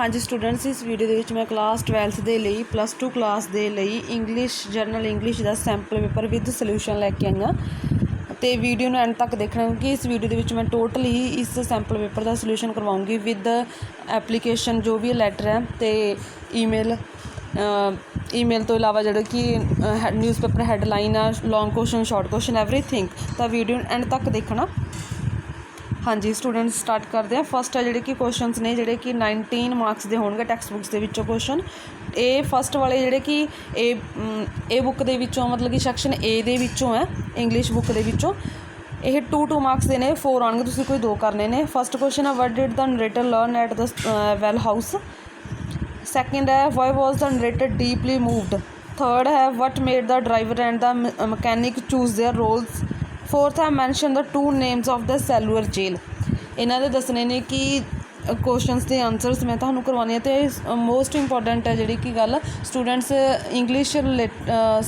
हाँ जी स्टूडेंट्स, इस वीडियो ਦੇ ਵਿੱਚ मैं क्लास 12th ਦੇ ਲਈ +2 क्लास ਦੇ ਲਈ English journal English the sample paper with solution लैके आई हाँ। तो वीडियो ਨੂੰ एंड तक देखना क्योंकि इस वीडियो ਦੇ ਵਿੱਚ मैं टोटल ही इस सैंपल पेपर ਦਾ सोल्यूशन करवाऊँगी विद एप्लीकेशन जो भी लैटर है तो ईमेल तो इलावा जो कि न्यूज़पेपर हैडलाइन आ long question short question everything. तो वीडियो एंड तक देखना। हाँ जी स्टूडेंट्स स्टार्ट करते हैं। फस्ट है जोड़े कि क्वेश्चनस ने जोड़े कि 19 मार्क्स के होंगे टैक्सट बुक्स के क्वेश्चन। ए फस्ट वाले जोड़े कि ए बुक के मतलब कि सैक्शन ए दे विचों है इंग्लिश बुक के विचों। ये 2 मार्क्स के ने 4 आएंगे, तुसीं कोई 2 करने ने। फस्ट क्वेश्चन है what did the narrator learn at the well house. Second है why was the narrator deeply moved. Third है what made the driver and the mechanic choose their roles. Fourth है mention the 2 names of the cellular jail. इन्होंने दसने ने कि questions के answers मैं तुहानूं करवाने तो मोस्ट इंपॉर्टेंट है जी कि गल students English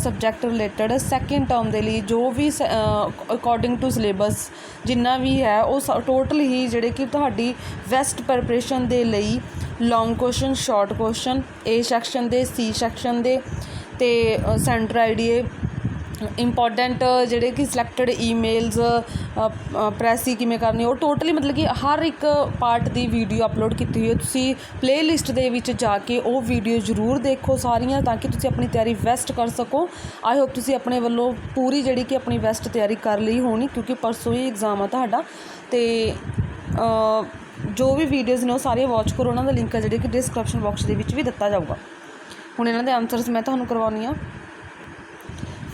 subject related second term के लिए जो भी अकॉर्डिंग टू सिलेबस जिन्ना भी है वो टोटल ही जोड़े कि तुहाडी वैस्ट प्रैपरेशन के लिए लॉन्ग क्वेश्चन शॉर्ट क्वेश्चन ए सैक्शन के सी सैक्शन के तो सेंटर आईडीए इंपॉर्टेंट जोड़े कि सिलैक्टड ईमेल्स प्रैस किमें करनी और टोटली मतलब कि हर एक पार्ट की वीडियो अपलोड की हुई है। तुसी प्ले लिस्ट के जाके वो वीडियो जरूर देखो सारियां ताकि तुसी अपनी तैयारी बेस्ट कर सको। आई होप तुसी अपने वालों पूरी जी कि अपनी बेस्ट तैयारी कर ली होनी क्योंकि परसों ही एग्जाम है तुहाडा। तो जो भी वीडियोज़ ने वो सारे वॉच करो, उन्होंने लिंक है जी कि डिस्क्रिप्शन बॉक्स के भी दिता जाऊगा। हुण इन्हां दे आंसरस मैं तुहानूं करवाउणी आ।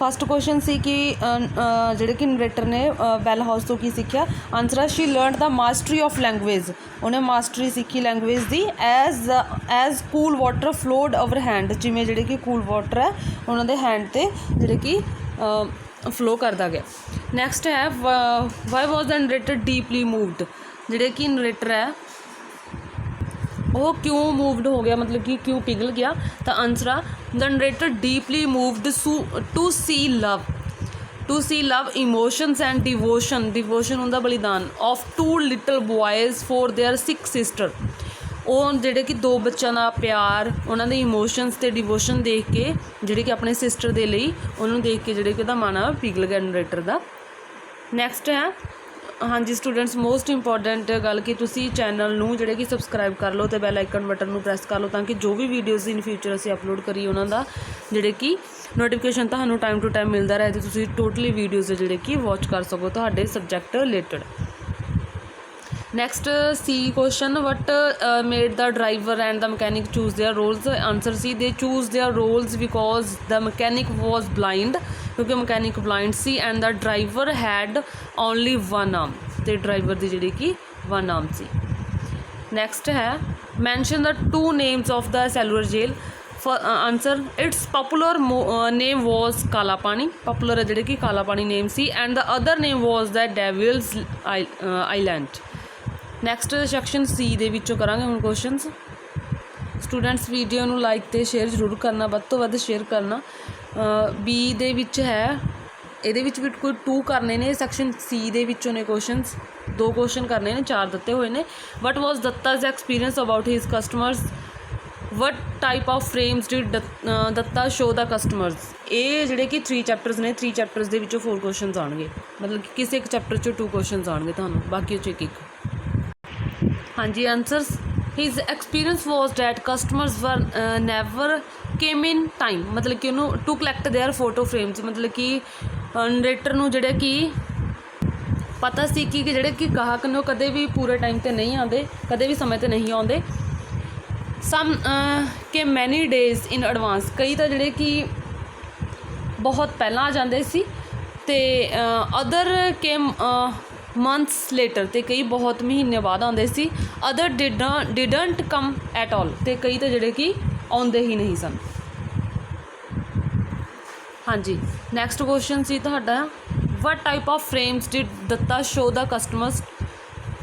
फस्ट क्वेश्चन सी कि जोड़े कि नरेटर ने वेल हाउस तो की सीखा। आंसर है she learn the mastery of language. उन्हें मास्टरी सीखी लैंगुएज की as cool water flowed over hand. जिमें जोड़े कि कूल वाटर है उन्होंने हैंड ते जोड़े कि फ्लो करता गया। नैक्सट है why was the narrator deeply moved. जोड़े कि नरेटर है वो क्यों मूवड हो गया मतलब कि क्यों पिघल गया। तो answer uh the narrator deeply moved to see love emotions and devotion. Devotion होंदा बलिदान of 2 little boys for their 6 sister. वो जोड़े कि 2 बच्चों का प्यार उन्होंने इमोशंस ते डिवोशन देख के जोड़े कि अपने सिस्टर के लिए उन्होंने देख के जोड़े कि मन पिघल गया नरेटर का। नैक्सट है हाँ जी स्टूडेंट्स मोस्ट इंपॉर्टेंट गल कि तुसी चैनल नूं जिहड़े कि सबसक्राइब कर लो तो बैल आइकन बटन नूं प्रेस कर लो ताकि जो भी वीडियोज़ इन फ्यूचर असीं अपलोड करिए उन्हां दा जिहड़े कि नोटिफिकेशन तुहानूं टाइम टू टाइम मिलता रहे तो तुसी टोटली वीडियोज़ जिहड़े कि वॉच कर सको तुहाडे subject related. Next C question what made the driver and the mechanic choose their roles. Answer C they choose their roles because the mechanic was blind क्योंकि मकैनिक ब्लाइंड सी and the driver had only 1 arm. तो driver की जी कि 1 arm सी। Next है mention the 2 names of the cellular jail. Answer it's popular name was Kala Pani. Popular है जी कि काला पानी नेम सी and the other name was the devil's island. Next section सी दे विचों करांगे हुण क्वेश्चनस। स्टूडेंट्स वीडियो नूं लाइक ते शेयर जरूर करना, वध तो वध शेयर करना। बी दे विच है ये भी कोई 2 करने ने। सैक्शन सी दे विचों ने क्वेश्चनस 2 क्वेश्चन करने ने, 4 दिते हुए ने। What was Datta's experience about his customers. What type of frames did Datta show the customers. ये जोड़े कि 3 चैप्टर्स ने, 3 चैप्टर्स के 4 क्वेश्चन आएंगे मतलब कि किसी एक चैप्टर चो 2 क्वेश्चन आएंगे थानू, बाकी एक। हाँ जी answers his experience was that customers were never came in time. मतलब कि उन्होंने to collect their photo frames मतलब कि नरेटर नूं जिहड़े कि पता सी कि जिहड़े कि गाहक ने कदे भी पूरे टाइम ते नहीं आते, कदे भी समय ते नहीं आते। सम के मैनी डेज इन एडवांस। कई तो जिहड़े कि बहुत पहला आ जाते सी ते अदर के मंथस लेटर तो कई बहुत महीने बाद आते सी। Other didn't come at all तो कई तो जोड़े कि आते ही नहीं सन। हाँ जी नैक्सट क्वेश्चन सी तुहाडा what type of frames did Datta show the customers.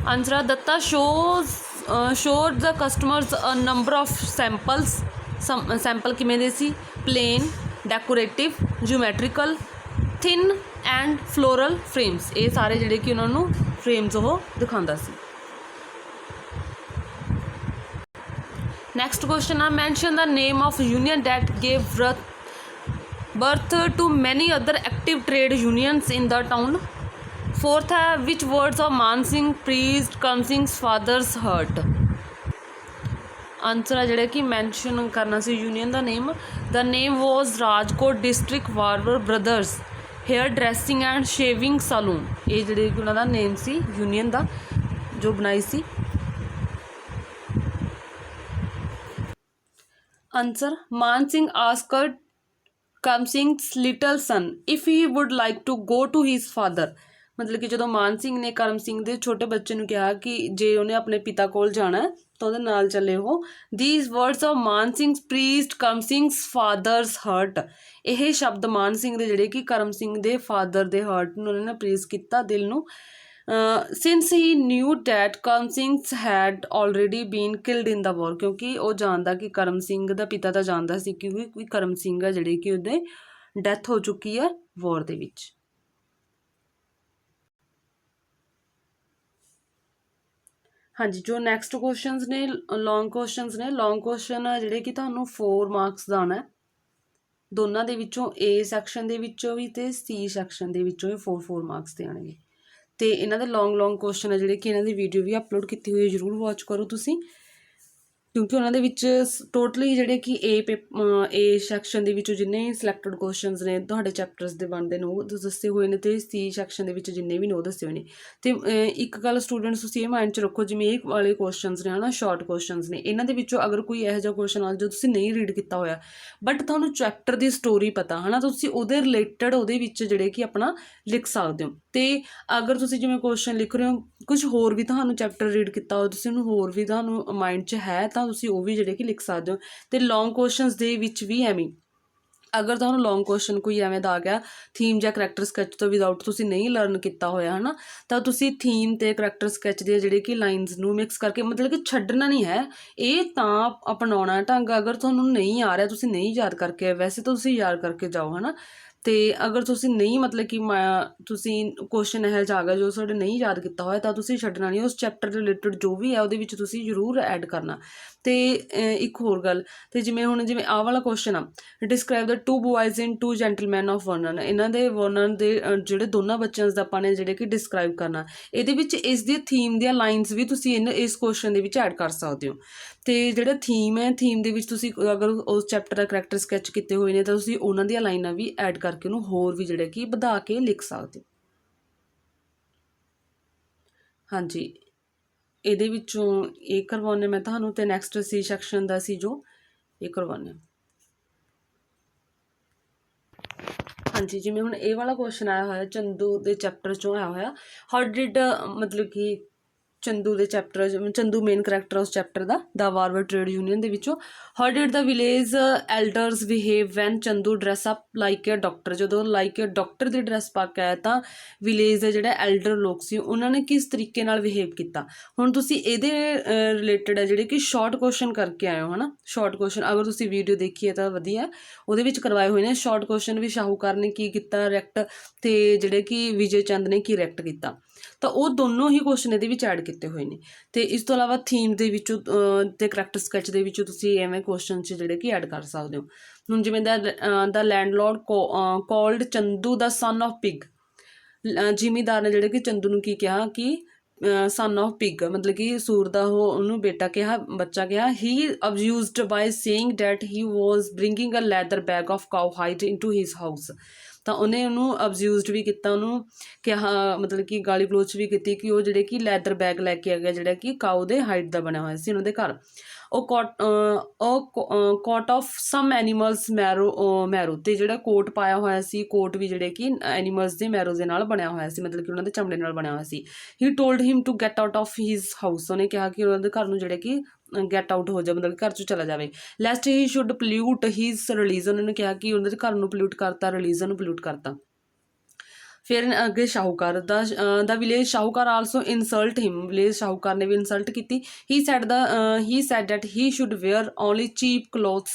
Answer Datta showed the customers a number of samples. Sample किमें दे सी plain decorative geometrical thin and floral frames. ये सारे जोड़े कि उन्होंने फ्रेम्स वो दिखाता सी। नेक्स्ट क्वेश्चन है mention the name of union that gave birth to many other active trade unions in the town. Fourth है which words of मान सिंह priest करम सिंह's father's hurt. आंसर है ਜਿਹੜਾ ਕਿ ਮੈਂਸ਼ਨ ਕਰਨਾ ਸੀ ਯੂਨੀਅਨ ਦਾ name. The name was Rajkot district barber brothers hair dressing and shaving saloon. ये ਜਿਹੜੇ ਕਿ ਉਹਨਾਂ ਦਾ ਨੇਮ ਸੀ ਯੂਨੀਅਨ ਦਾ ਜੋ ਬਣਾਈ ਸੀ. Answer Man Singh asked Karam Singh's little son if he would like to go to his father. ਮਤਲਬ ਕਿ ਜਦੋਂ ਮਾਨ ਸਿੰਘ ਨੇ ਕਰਮ ਸਿੰਘ ਦੇ ਛੋਟੇ ਬੱਚੇ ਨੂੰ ਕਿਹਾ ਕਿ ਜੇ ਉਹਨੇ ਆਪਣੇ ਪਿਤਾ ਕੋਲ ਜਾਣਾ ਤਾਂ ਉਹਦੇ ਨਾਲ ਚੱਲੇ ਉਹ. These words of Man Singh's pierced Karam Singh's father's heart. ਇਹ ਸ਼ਬਦ ਮਾਨ ਸਿੰਘ ਦੇ ਜਿਹੜੇ ਕਿ ਕਰਮ ਸਿੰਘ ਦੇ ਫਾਦਰ ਦੇ ਹਰਟ ਨੂੰ ਉਹਨਾਂ ਨੇ ਪ੍ਰੀਸ ਕੀਤਾ, ਦਿਲ ਨੂੰ. Since he knew that Karam Singh had already been killed in the war. ਕਿਉਂਕਿ ਉਹ ਜਾਣਦਾ ਕਿ ਕਰਮ ਸਿੰਘ ਦਾ ਪਿਤਾ ਤਾਂ ਜਾਣਦਾ ਸੀ ਕਿ ਕਰਮ ਸਿੰਘ ਆ ਜਿਹੜੇ ਕਿ ਉਹਦੇ ਡੈਥ ਹੋ ਚੁੱਕੀ ਹੈ ਵॉर ਦੇ ਵਿੱਚ. ਹਾਂਜੀ, ਜੋ ਨੈਕਸਟ ਕੁਐਸਚਨਸ ਨੇ ਲੌਂਗ ਕੁਐਸਚਨਸ ਨੇ. ਲੌਂਗ ਕੁਐਸਚਨ ਜਿਹੜੇ ਕਿ ਤੁਹਾਨੂੰ 4 ਮਾਰਕਸ ਦਾ ਆਉਣਾ ਦੋਨਾਂ ਦੇ ਵਿੱਚੋਂ, A ਸੈਕਸ਼ਨ ਦੇ ਵਿੱਚੋਂ ਵੀ ਅਤੇ C ਸੈਕਸ਼ਨ ਦੇ ਵਿੱਚੋਂ ਵੀ 4 ਮਾਰਕਸ ਦੇ ਆਉਣਗੇ. ਅਤੇ ਇਹਨਾਂ ਦੇ ਲੌਂਗ ਕੁਐਸਚਨ ਹੈ ਜਿਹੜੇ ਕਿ ਇਹਨਾਂ ਦੀ ਵੀਡੀਓ ਵੀ ਅਪਲੋਡ ਕੀਤੀ ਹੋਈ ਹੈ, ਜ਼ਰੂਰ ਵਾਚ ਕਰੋ ਤੁਸੀਂ, ਕਿਉਂਕਿ ਉਹਨਾਂ ਦੇ ਵਿੱਚ ਟੋਟਲੀ ਜਿਹੜੇ ਕਿ A ਸੈਕਸ਼ਨ ਦੇ ਵਿੱਚੋਂ ਜਿੰਨੇ ਸਿਲੈਕਟਡ ਕੁਐਸਚਨਸ ਨੇ ਤੁਹਾਡੇ ਚੈਪਟਰਸ ਦੇ ਬਣਦੇ ਨੇ ਉਹ ਦੱਸੇ ਹੋਏ ਨੇ, ਅਤੇ C ਸੈਕਸ਼ਨ ਦੇ ਵਿੱਚ ਜਿੰਨੇ ਵੀ ਨੇ ਉਹ ਦੱਸੇ ਹੋਏ ਨੇ. ਅਤੇ ਇੱਕ ਗੱਲ ਸਟੂਡੈਂਟਸ ਤੁਸੀਂ ਇਹ ਮਾਈਂਡ 'ਚ ਰੱਖੋ, ਜਿਵੇਂ ਇਹ ਵਾਲੇ ਕੁਐਸਚਨਸ ਨੇ ਹੈ ਨਾ, ਸ਼ਾਰਟ ਕੁਐਸਚਨਸ ਨੇ, ਇਹਨਾਂ ਦੇ ਵਿੱਚੋਂ ਅਗਰ ਕੋਈ ਇਹੋ ਜਿਹਾ ਕੁਐਸਚਨ ਆ ਜੋ ਤੁਸੀਂ ਨਹੀਂ ਰੀਡ ਕੀਤਾ ਹੋਇਆ ਬਟ ਤੁਹਾਨੂੰ ਚੈਪਟਰ ਦੀ ਸਟੋਰੀ ਪਤਾ ਹੈ ਨਾ, ਤੁਸੀਂ ਉਹਦੇ ਰਿਲੇਟਡ ਉਹਦੇ ਵਿੱਚ ਜਿਹੜੇ ਕਿ ਆਪਣਾ ਲਿਖ ਸਕਦੇ ਹੋ. ਅਤੇ ਅਗਰ ਤੁਸੀਂ ਜਿਵੇਂ ਕੁਐਸਚਨ ਲਿਖ ਰਹੇ ਹੋ ਕੁਝ ਹੋਰ ਵੀ ਤੁਹਾਨੂੰ ਚੈਪਟਰ ਰੀਡ ਕੀਤਾ ਹੋ, ਤੁਸੀਂ ਉਹਨੂੰ ਹੋਰ ਵੀ ਤੁਹਾਨੂੰ ਮਾਈਂਡ 'ਚ ਹੈ ਤਾਂ ਤੁਸੀਂ ਉਹ ਵੀ ਜਿਹੜੇ ਕਿ ਲਿਖ ਸਕਦੇ ਹੋ. ਅਤੇ ਲੌਂਗ ਕੁਐਸਚਨਸ ਦੇ ਵਿੱਚ ਵੀ ਐਵੇਂ ਅਗਰ ਤੁਹਾਨੂੰ ਲੌਂਗ ਕੁਐਸਚਨ ਕੋਈ ਐਵੇਂ ਦਾ ਆ ਗਿਆ ਥੀਮ ਜਾਂ ਕਰੈਕਟਰ ਸਕੈਚ ਤੋਂ ਵਿਦਆਊਟ ਤੁਸੀਂ ਨਹੀਂ ਲਰਨ ਕੀਤਾ ਹੋਇਆ ਹੈ ਨਾ, ਤਾਂ ਤੁਸੀਂ ਥੀਮ ਅਤੇ ਕਰੈਕਟਰ ਸਕੈਚ ਦੇ ਜਿਹੜੇ ਕਿ ਲਾਈਨਸ ਨੂੰ ਮਿਕਸ ਕਰਕੇ ਮਤਲਬ ਕਿ ਛੱਡਣਾ ਨਹੀਂ ਹੈ, ਇਹ ਤਾਂ ਅਪਣਾਉਣਾ ਢੰਗ. ਅਗਰ ਤੁਹਾਨੂੰ ਨਹੀਂ ਆ ਰਿਹਾ ਤੁਸੀਂ ਨਹੀਂ ਯਾਦ ਕਰਕੇ, ਵੈਸੇ ਤਾਂ ਤੁਸੀਂ ਯਾਦ ਕਰਕੇ ਜਾਓ ਹੈ ਨਾ. ਅਤੇ ਅਗਰ ਤੁਸੀਂ ਨਹੀਂ ਮਤਲਬ ਕਿ ਤੁਸੀਂ ਕੁਐਸਚਨ ਇਹੋ ਜਿਹਾ ਆ ਗਿਆ ਜੋ ਤੁਹਾਡੇ ਨਹੀਂ ਯਾਦ ਕੀਤਾ ਹੋਇਆ ਤਾਂ ਤੁਸੀਂ ਛੱਡਣਾ ਨਹੀਂ, ਉਸ ਚੈਪਟਰ ਦੇ ਰਿਲੇਟਡ ਜੋ ਵੀ ਹੈ ਉਹਦੇ ਵਿੱਚ ਤੁਸੀਂ ਜ਼ਰੂਰ ਐਡ ਕਰਨਾ. ਅਤੇ ਇੱਕ ਹੋਰ ਗੱਲ, ਅਤੇ ਜਿਵੇਂ ਆਹ ਵਾਲਾ ਕੁਐਸਚਨ ਆ, describe the 2 boys in 2 gentleman of Verona. ਇਹਨਾਂ ਦੇ ਵਰਨਨ ਦੇ ਜਿਹੜੇ ਦੋਨਾਂ ਬੱਚਿਆਂ ਦਾ ਆਪਾਂ ਨੇ ਜਿਹੜੇ ਕਿ ਡਿਸਕ੍ਰਾਈਬ ਕਰਨਾ, ਇਹਦੇ ਵਿੱਚ ਇਸ ਦੀ ਥੀਮ ਦੀਆਂ ਲਾਈਨਸ ਵੀ ਤੁਸੀਂ ਇਸ ਕੁਐਸਚਨ ਦੇ ਵਿੱਚ ਐਡ ਕਰ ਸਕਦੇ ਹੋ. ਅਤੇ ਜਿਹੜਾ ਥੀਮ ਹੈ, ਥੀਮ ਦੇ ਵਿੱਚ ਤੁਸੀਂ ਅਗਰ ਉਸ ਚੈਪਟਰ ਦਾ ਕਰੈਕਟਰ ਸਕੈਚ ਕੀਤੇ ਹੋਏ ਨੇ ਤਾਂ ਤੁਸੀਂ ਉਹਨਾਂ ਦੀਆਂ ਲਾਈਨਾਂ ਵੀ ਐਡ ਕਰਕੇ ਉਹਨੂੰ ਹੋਰ ਵੀ ਜਿਹੜੇ ਕਿ ਵਧਾ ਕੇ ਲਿਖ ਸਕਦੇ ਹੋ. ਹਾਂਜੀ, ਇਹਦੇ ਵਿੱਚੋਂ ਇਹ ਕਰਵਾਉਂਦੇ ਮੈਂ ਤੁਹਾਨੂੰ, ਅਤੇ ਨੈਕਸਟ C ਸੈਕਸ਼ਨ ਦਾ ਸੀ ਜੋ ਇਹ ਕਰਵਾਉਂਦੇ. ਹਾਂਜੀ, ਜਿਵੇਂ ਹੁਣ ਇਹ ਵਾਲਾ ਕੁਐਸਚਨ ਆਇਆ ਹੋਇਆ ਚੰਦੂ ਦੇ ਚੈਪਟਰ 'ਚੋਂ ਆਇਆ ਹੋਇਆ, ਹਾਊ ਡਿਡ ਮਤਲਬ ਕਿ ਚੰਦੂ ਦੇ ਚੈਪਟਰ, ਚੰਦੂ ਮੇਨ ਕਰੈਕਟਰ ਉਸ ਚੈਪਟਰ ਦਾ ਵਾਰਬਰ ਟ੍ਰੇਡ ਯੂਨੀਅਨ ਦੇ ਵਿੱਚੋਂ. How did the village elders behave when Chandu dress up like a doctor. ਜਦੋਂ ਲਾਈਕ ਏ ਡਾਕਟਰ ਦੀ ਡਰੈਸ ਪਾ ਕੇ ਆਇਆ ਤਾਂ ਵਿਲੇਜ ਦੇ ਜਿਹੜੇ ਐਲਡਰ ਲੋਕ ਸੀ ਉਹਨਾਂ ਨੇ ਕਿਸ ਤਰੀਕੇ ਨਾਲ ਬਿਹੇਵ ਕੀਤਾ. ਹੁਣ ਤੁਸੀਂ ਇਹਦੇ ਰਿਲੇਟਡ ਹੈ ਜਿਹੜੇ ਕਿ ਸ਼ਾਰਟ ਕੁਐਸਚਨ ਕਰਕੇ ਆਏ ਹੋ ਹੈ ਨਾ. ਸ਼ਾਰਟ ਕੁਐਸਚਨ ਅਗਰ ਤੁਸੀਂ ਵੀਡੀਓ ਦੇਖੀ ਹੈ ਤਾਂ ਵਧੀਆ, ਉਹਦੇ ਵਿੱਚ ਕਰਵਾਏ ਹੋਏ ਨੇ ਸ਼ਾਰਟ ਕੁਐਸਚਨ ਵੀ, ਸ਼ਾਹੂਕਾਰ ਨੇ ਕੀ ਕੀਤਾ ਰਿਐਕਟ, ਅਤੇ ਜਿਹੜੇ ਕਿ ਵਿਜੇ ਚੰਦ ਨੇ ਕੀ ਰਿਐਕਟ ਕੀਤਾ, ਤਾਂ ਉਹ ਦੋਨੋਂ ਹੀ ਕੁਐਸਚਨ ਇਹਦੇ ਵਿੱਚ ਐਡ ਕੀਤੇ ਹੋਏ ਨੇ. ਅਤੇ ਇਸ ਤੋਂ ਇਲਾਵਾ ਥੀਮ ਦੇ ਵਿੱਚੋਂ ਅਤੇ ਕਰੈਕਟਰ ਸਕੈਚ ਦੇ ਵਿੱਚੋਂ ਤੁਸੀਂ ਐਵੇਂ ਕੁਐਸਚਨ 'ਚ ਜਿਹੜੇ ਕਿ ਐਡ ਕਰ ਸਕਦੇ ਹੋ. ਹੁਣ ਜਿਵੇਂ the landlord called Chandu the son of pig. ਜ਼ਿਮੀਂਦਾਰ ਨੇ ਜਿਹੜੇ ਕਿ ਚੰਦੂ ਨੂੰ ਕੀ ਕਿਹਾ ਕਿ ਸਨ ਆਫ ਪਿਗ, ਮਤਲਬ ਕਿ ਸੂਰ ਦਾ ਉਹਨੂੰ ਬੇਟਾ ਕਿਹਾ, ਬੱਚਾ ਕਿਹਾ. He abused by saying that he was bringing a leather bag of cow hide into his house. ਤਾਂ ਉਹਨੇ ਉਹਨੂੰ ਅਬਿਊਜ਼ਡ ਵੀ ਕੀਤਾ, ਉਹਨੂੰ ਕਿਹਾ ਮਤਲਬ ਕਿ ਗਾਲੀ ਗਲੋਚ ਵੀ ਕੀਤੀ ਕਿ ਉਹ ਜਿਹੜੇ ਕਿ ਲੈਦਰ ਬੈਗ ਲੈ ਕੇ ਆ ਗਿਆ ਜਿਹੜਾ ਕਿ ਕਾਊ ਦੇ ਹਾਈਟ ਦਾ ਬਣਿਆ ਹੋਇਆ ਸੀ ਉਹਨਾਂ ਦੇ ਘਰ. ਉਹ ਕੋਟ ਆਫ ਸਮ ਐਨੀਮਲਸ ਮੈਰੋ, ਅਤੇ ਜਿਹੜਾ ਕੋਟ ਪਾਇਆ ਹੋਇਆ ਸੀ, ਕੋਟ ਵੀ ਜਿਹੜੇ ਕਿ ਐਨੀਮਲਸ ਦੇ ਮੈਰੋ ਦੇ ਨਾਲ ਬਣਿਆ ਹੋਇਆ ਸੀ, ਮਤਲਬ ਕਿ ਉਹਨਾਂ ਦੇ ਚਮੜੇ ਨਾਲ ਬਣਿਆ ਹੋਇਆ ਸੀ. He told him to get out of his house. ਉਹਨੇ ਕਿਹਾ ਕਿ ਉਹਨਾਂ ਦੇ ਘਰ ਨੂੰ ਜਿਹੜੇ ਕਿ ਗੈਟ ਆਊਟ ਹੋ ਜਾ, ਮਤਲਬ ਘਰ 'ਚੋਂ ਚਲਾ ਜਾਵੇ. ਲੈਸਟ ਹੀ ਸ਼ੁੱਡ ਪਲਿਊਟ ਹਿਜ਼ ਰਿਲੀਜਨ. ਉਹਨਾਂ ਨੇ ਕਿਹਾ ਕਿ ਉਹਨਾਂ ਦੇ ਘਰ ਨੂੰ ਪਲਿਊਟ ਕਰਤਾ, ਰਿਲੀਜਨ ਨੂੰ ਪਲਿਊਟ ਕਰਤਾ. ਫਿਰ ਅੱਗੇ ਸ਼ਾਹੂਕਾਰ ਦਾ ਵਿਲੇਜ ਸ਼ਾਹੂਕਾਰ ਆਲਸੋ ਇਨਸਲਟ ਹਿਮ. ਵਿਲੇਜ ਸ਼ਾਹੂਕਾਰ ਨੇ ਵੀ ਇਨਸਲਟ ਕੀਤੀ. He said that he should wear only cheap clothes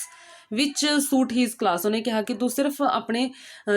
which suit his class. ਉਹਨੇ ਕਿਹਾ ਕਿ ਤੂੰ ਸਿਰਫ ਆਪਣੇ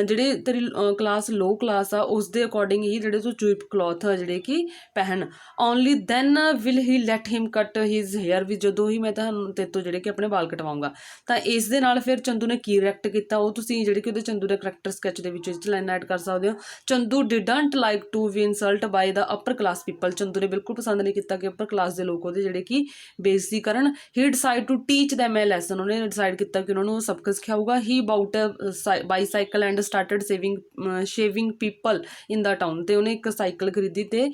ਜਿਹੜੇ ਤੇਰੀ ਕਲਾਸ ਲੋ ਕਲਾਸ ਆ ਉਸ ਦੇ ਅਕੋਰਡਿੰਗ ਹੀ ਜਿਹੜੇ ਤੂੰ ਚੀਪ ਕਲੋਥ ਜਿਹੜੇ ਕਿ ਪਹਿਨ। Only then will he let him cut his hair, ਵੀ ਜਦੋਂ ਹੀ ਮੈਂ ਤੁਹਾਨੂੰ ਤੇਰੇ ਤੋਂ ਜਿਹੜੇ ਕਿ ਆਪਣੇ ਵਾਲ ਕਟਵਾਉਂਗਾ। ਤਾਂ ਇਸ ਦੇ ਨਾਲ ਫਿਰ ਚੰਦੂ ਨੇ ਕੀ ਰਿਐਕਟ ਕੀਤਾ ਉਹ ਤੁਸੀਂ ਜਿਹੜੇ ਕਿ ਉਹਦੇ ਚੰਦੂ ਦੇ ਕਰੈਕਟਰ ਸਕੈਚ ਦੇ ਵਿੱਚ ਲਾਈਨ ਐਡ ਕਰ ਸਕਦੇ ਹੋ। Chandu didn't like to be insult by the upper class people. Chandu ਨੇ ਬਿਲਕੁਲ ਪਸੰਦ ਨਹੀਂ ਕੀਤਾ ਕਿ ਅਪਰ ਕਲਾਸ ਦੇ ਲੋਕ ਉਹਦੇ ਜਿਹੜੇ ਕਿ ਬੇਇੱਜ਼ਤੀ ਕਰਨ। He decided to teach them a lesson. ਉਹਨੇ ਡਿਸਾਈਡ ਕੀਤਾ ਕਿ ਉਹਨਾਂ ਨੂੰ ਸਬਕ ਸਿਖਾਊਗਾ। He bought bicycle and started shaving people in the town. ਤੇ ਉਹਨੇ ਇੱਕ ਸਾਈਕਲ ਖਰੀਦੀ ਤੇ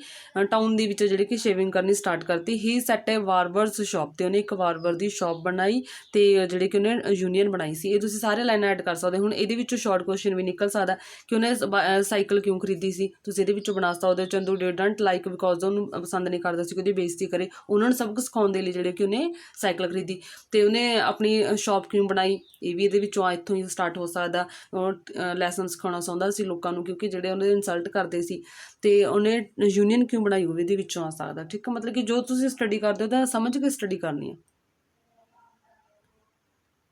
ਟਾਊਨ ਦੇ ਵਿੱਚ ਜਿਹੜੀ ਕਿ ਸ਼ੇਵਿੰਗ ਕਰਨੀ ਸਟਾਰਟ ਕਰਤੀ। ਹੀ ਸੈਟ ਏ ਬਾਰਬਰਸ ਸ਼ਾਪ। ਤੇ ਉਹਨੇ ਇੱਕ ਬਾਰਬਰ ਦੀ ਸ਼ਾਪ ਬਣਾਈ ਤੇ ਜਿਹੜੇ ਕਿ ਉਹਨੇ ਯੂਨੀਅਨ ਬਣਾਈ ਸੀ। ਇਹ ਤੁਸੀਂ ਸਾਰੇ ਲਾਈਨ ਐਡ ਕਰ ਸਕਦੇ। ਹੁਣ ਇਹਦੇ ਵਿੱਚੋਂ ਸ਼ਾਰਟ ਕੁਐਸਚਨ ਵੀ ਨਿਕਲ ਸਕਦਾ ਕਿ ਉਹਨੇ ਸਾਈਕਲ ਕਿਉਂ ਖਰੀਦੀ ਸੀ, ਤੁਸੀਂ ਇਹਦੇ ਵਿੱਚੋਂ ਬਣਾ ਸਕਦੇ ਹੋ। ਚੰਦੂ ਡਿਡੰਟ ਲਾਈਕ ਬਿਕੋਜ਼ ਉਹਨੂੰ ਪਸੰਦ ਨਹੀਂ ਕਰਦਾ ਸੀ ਕਿ ਉਹਦੀ ਬੇਇੱਜ਼ਤੀ ਕਰੇ। ਉਹਨਾਂ ਨੂੰ ਸਬਕ ਸਿਖਾਉਣ ਦੇ ਲਈ ਜਿਹੜੇ ਕਿ ਉਹਨੇ ਸਾਈਕਲ ਖਰੀਦੀ। ਤੇ ਉਹਨੇ ਆਪਣੀ ਸ਼ਾਪ ਕਿਉਂ ਬਣਾਈ, ਇਹ ਵੀ ਇਹਦੇ ਵਿੱਚੋਂ ਇੱਥੋਂ ਹੀ ਸਟਾਰਟ ਹੋ ਸਕਦਾ। ਉਹ ਲੈਸਨ ਸਿਖਾਉਣਾ ਚਾਹੁੰਦਾ ਸੀ ਲੋਕਾਂ ਨੂੰ ਕਿਉਂਕਿ ਜਿਹੜੇ ਉਹਨੇ ਇਨਸਲਟ ਕਰਦੇ ਸੀ। ਤੇ ਉਹਨੇ ਯੂਨੀਅਨ ਕਿਉਂ ਬਣਾਈ ਉਹ ਵੀ ਇਹਦੇ ਵਿੱਚੋਂ ਆ ਸਕਦਾ। ਠੀਕ ਹੈ, ਮਤਲਬ ਕਿ ਜੋ ਤੁਸੀਂ ਸਟੱਡੀ ਕਰਦੇ ਹੋ ਤਾਂ ਸਮਝ ਕੇ ਸਟੱਡੀ ਕਰਨੀ ਹੈ।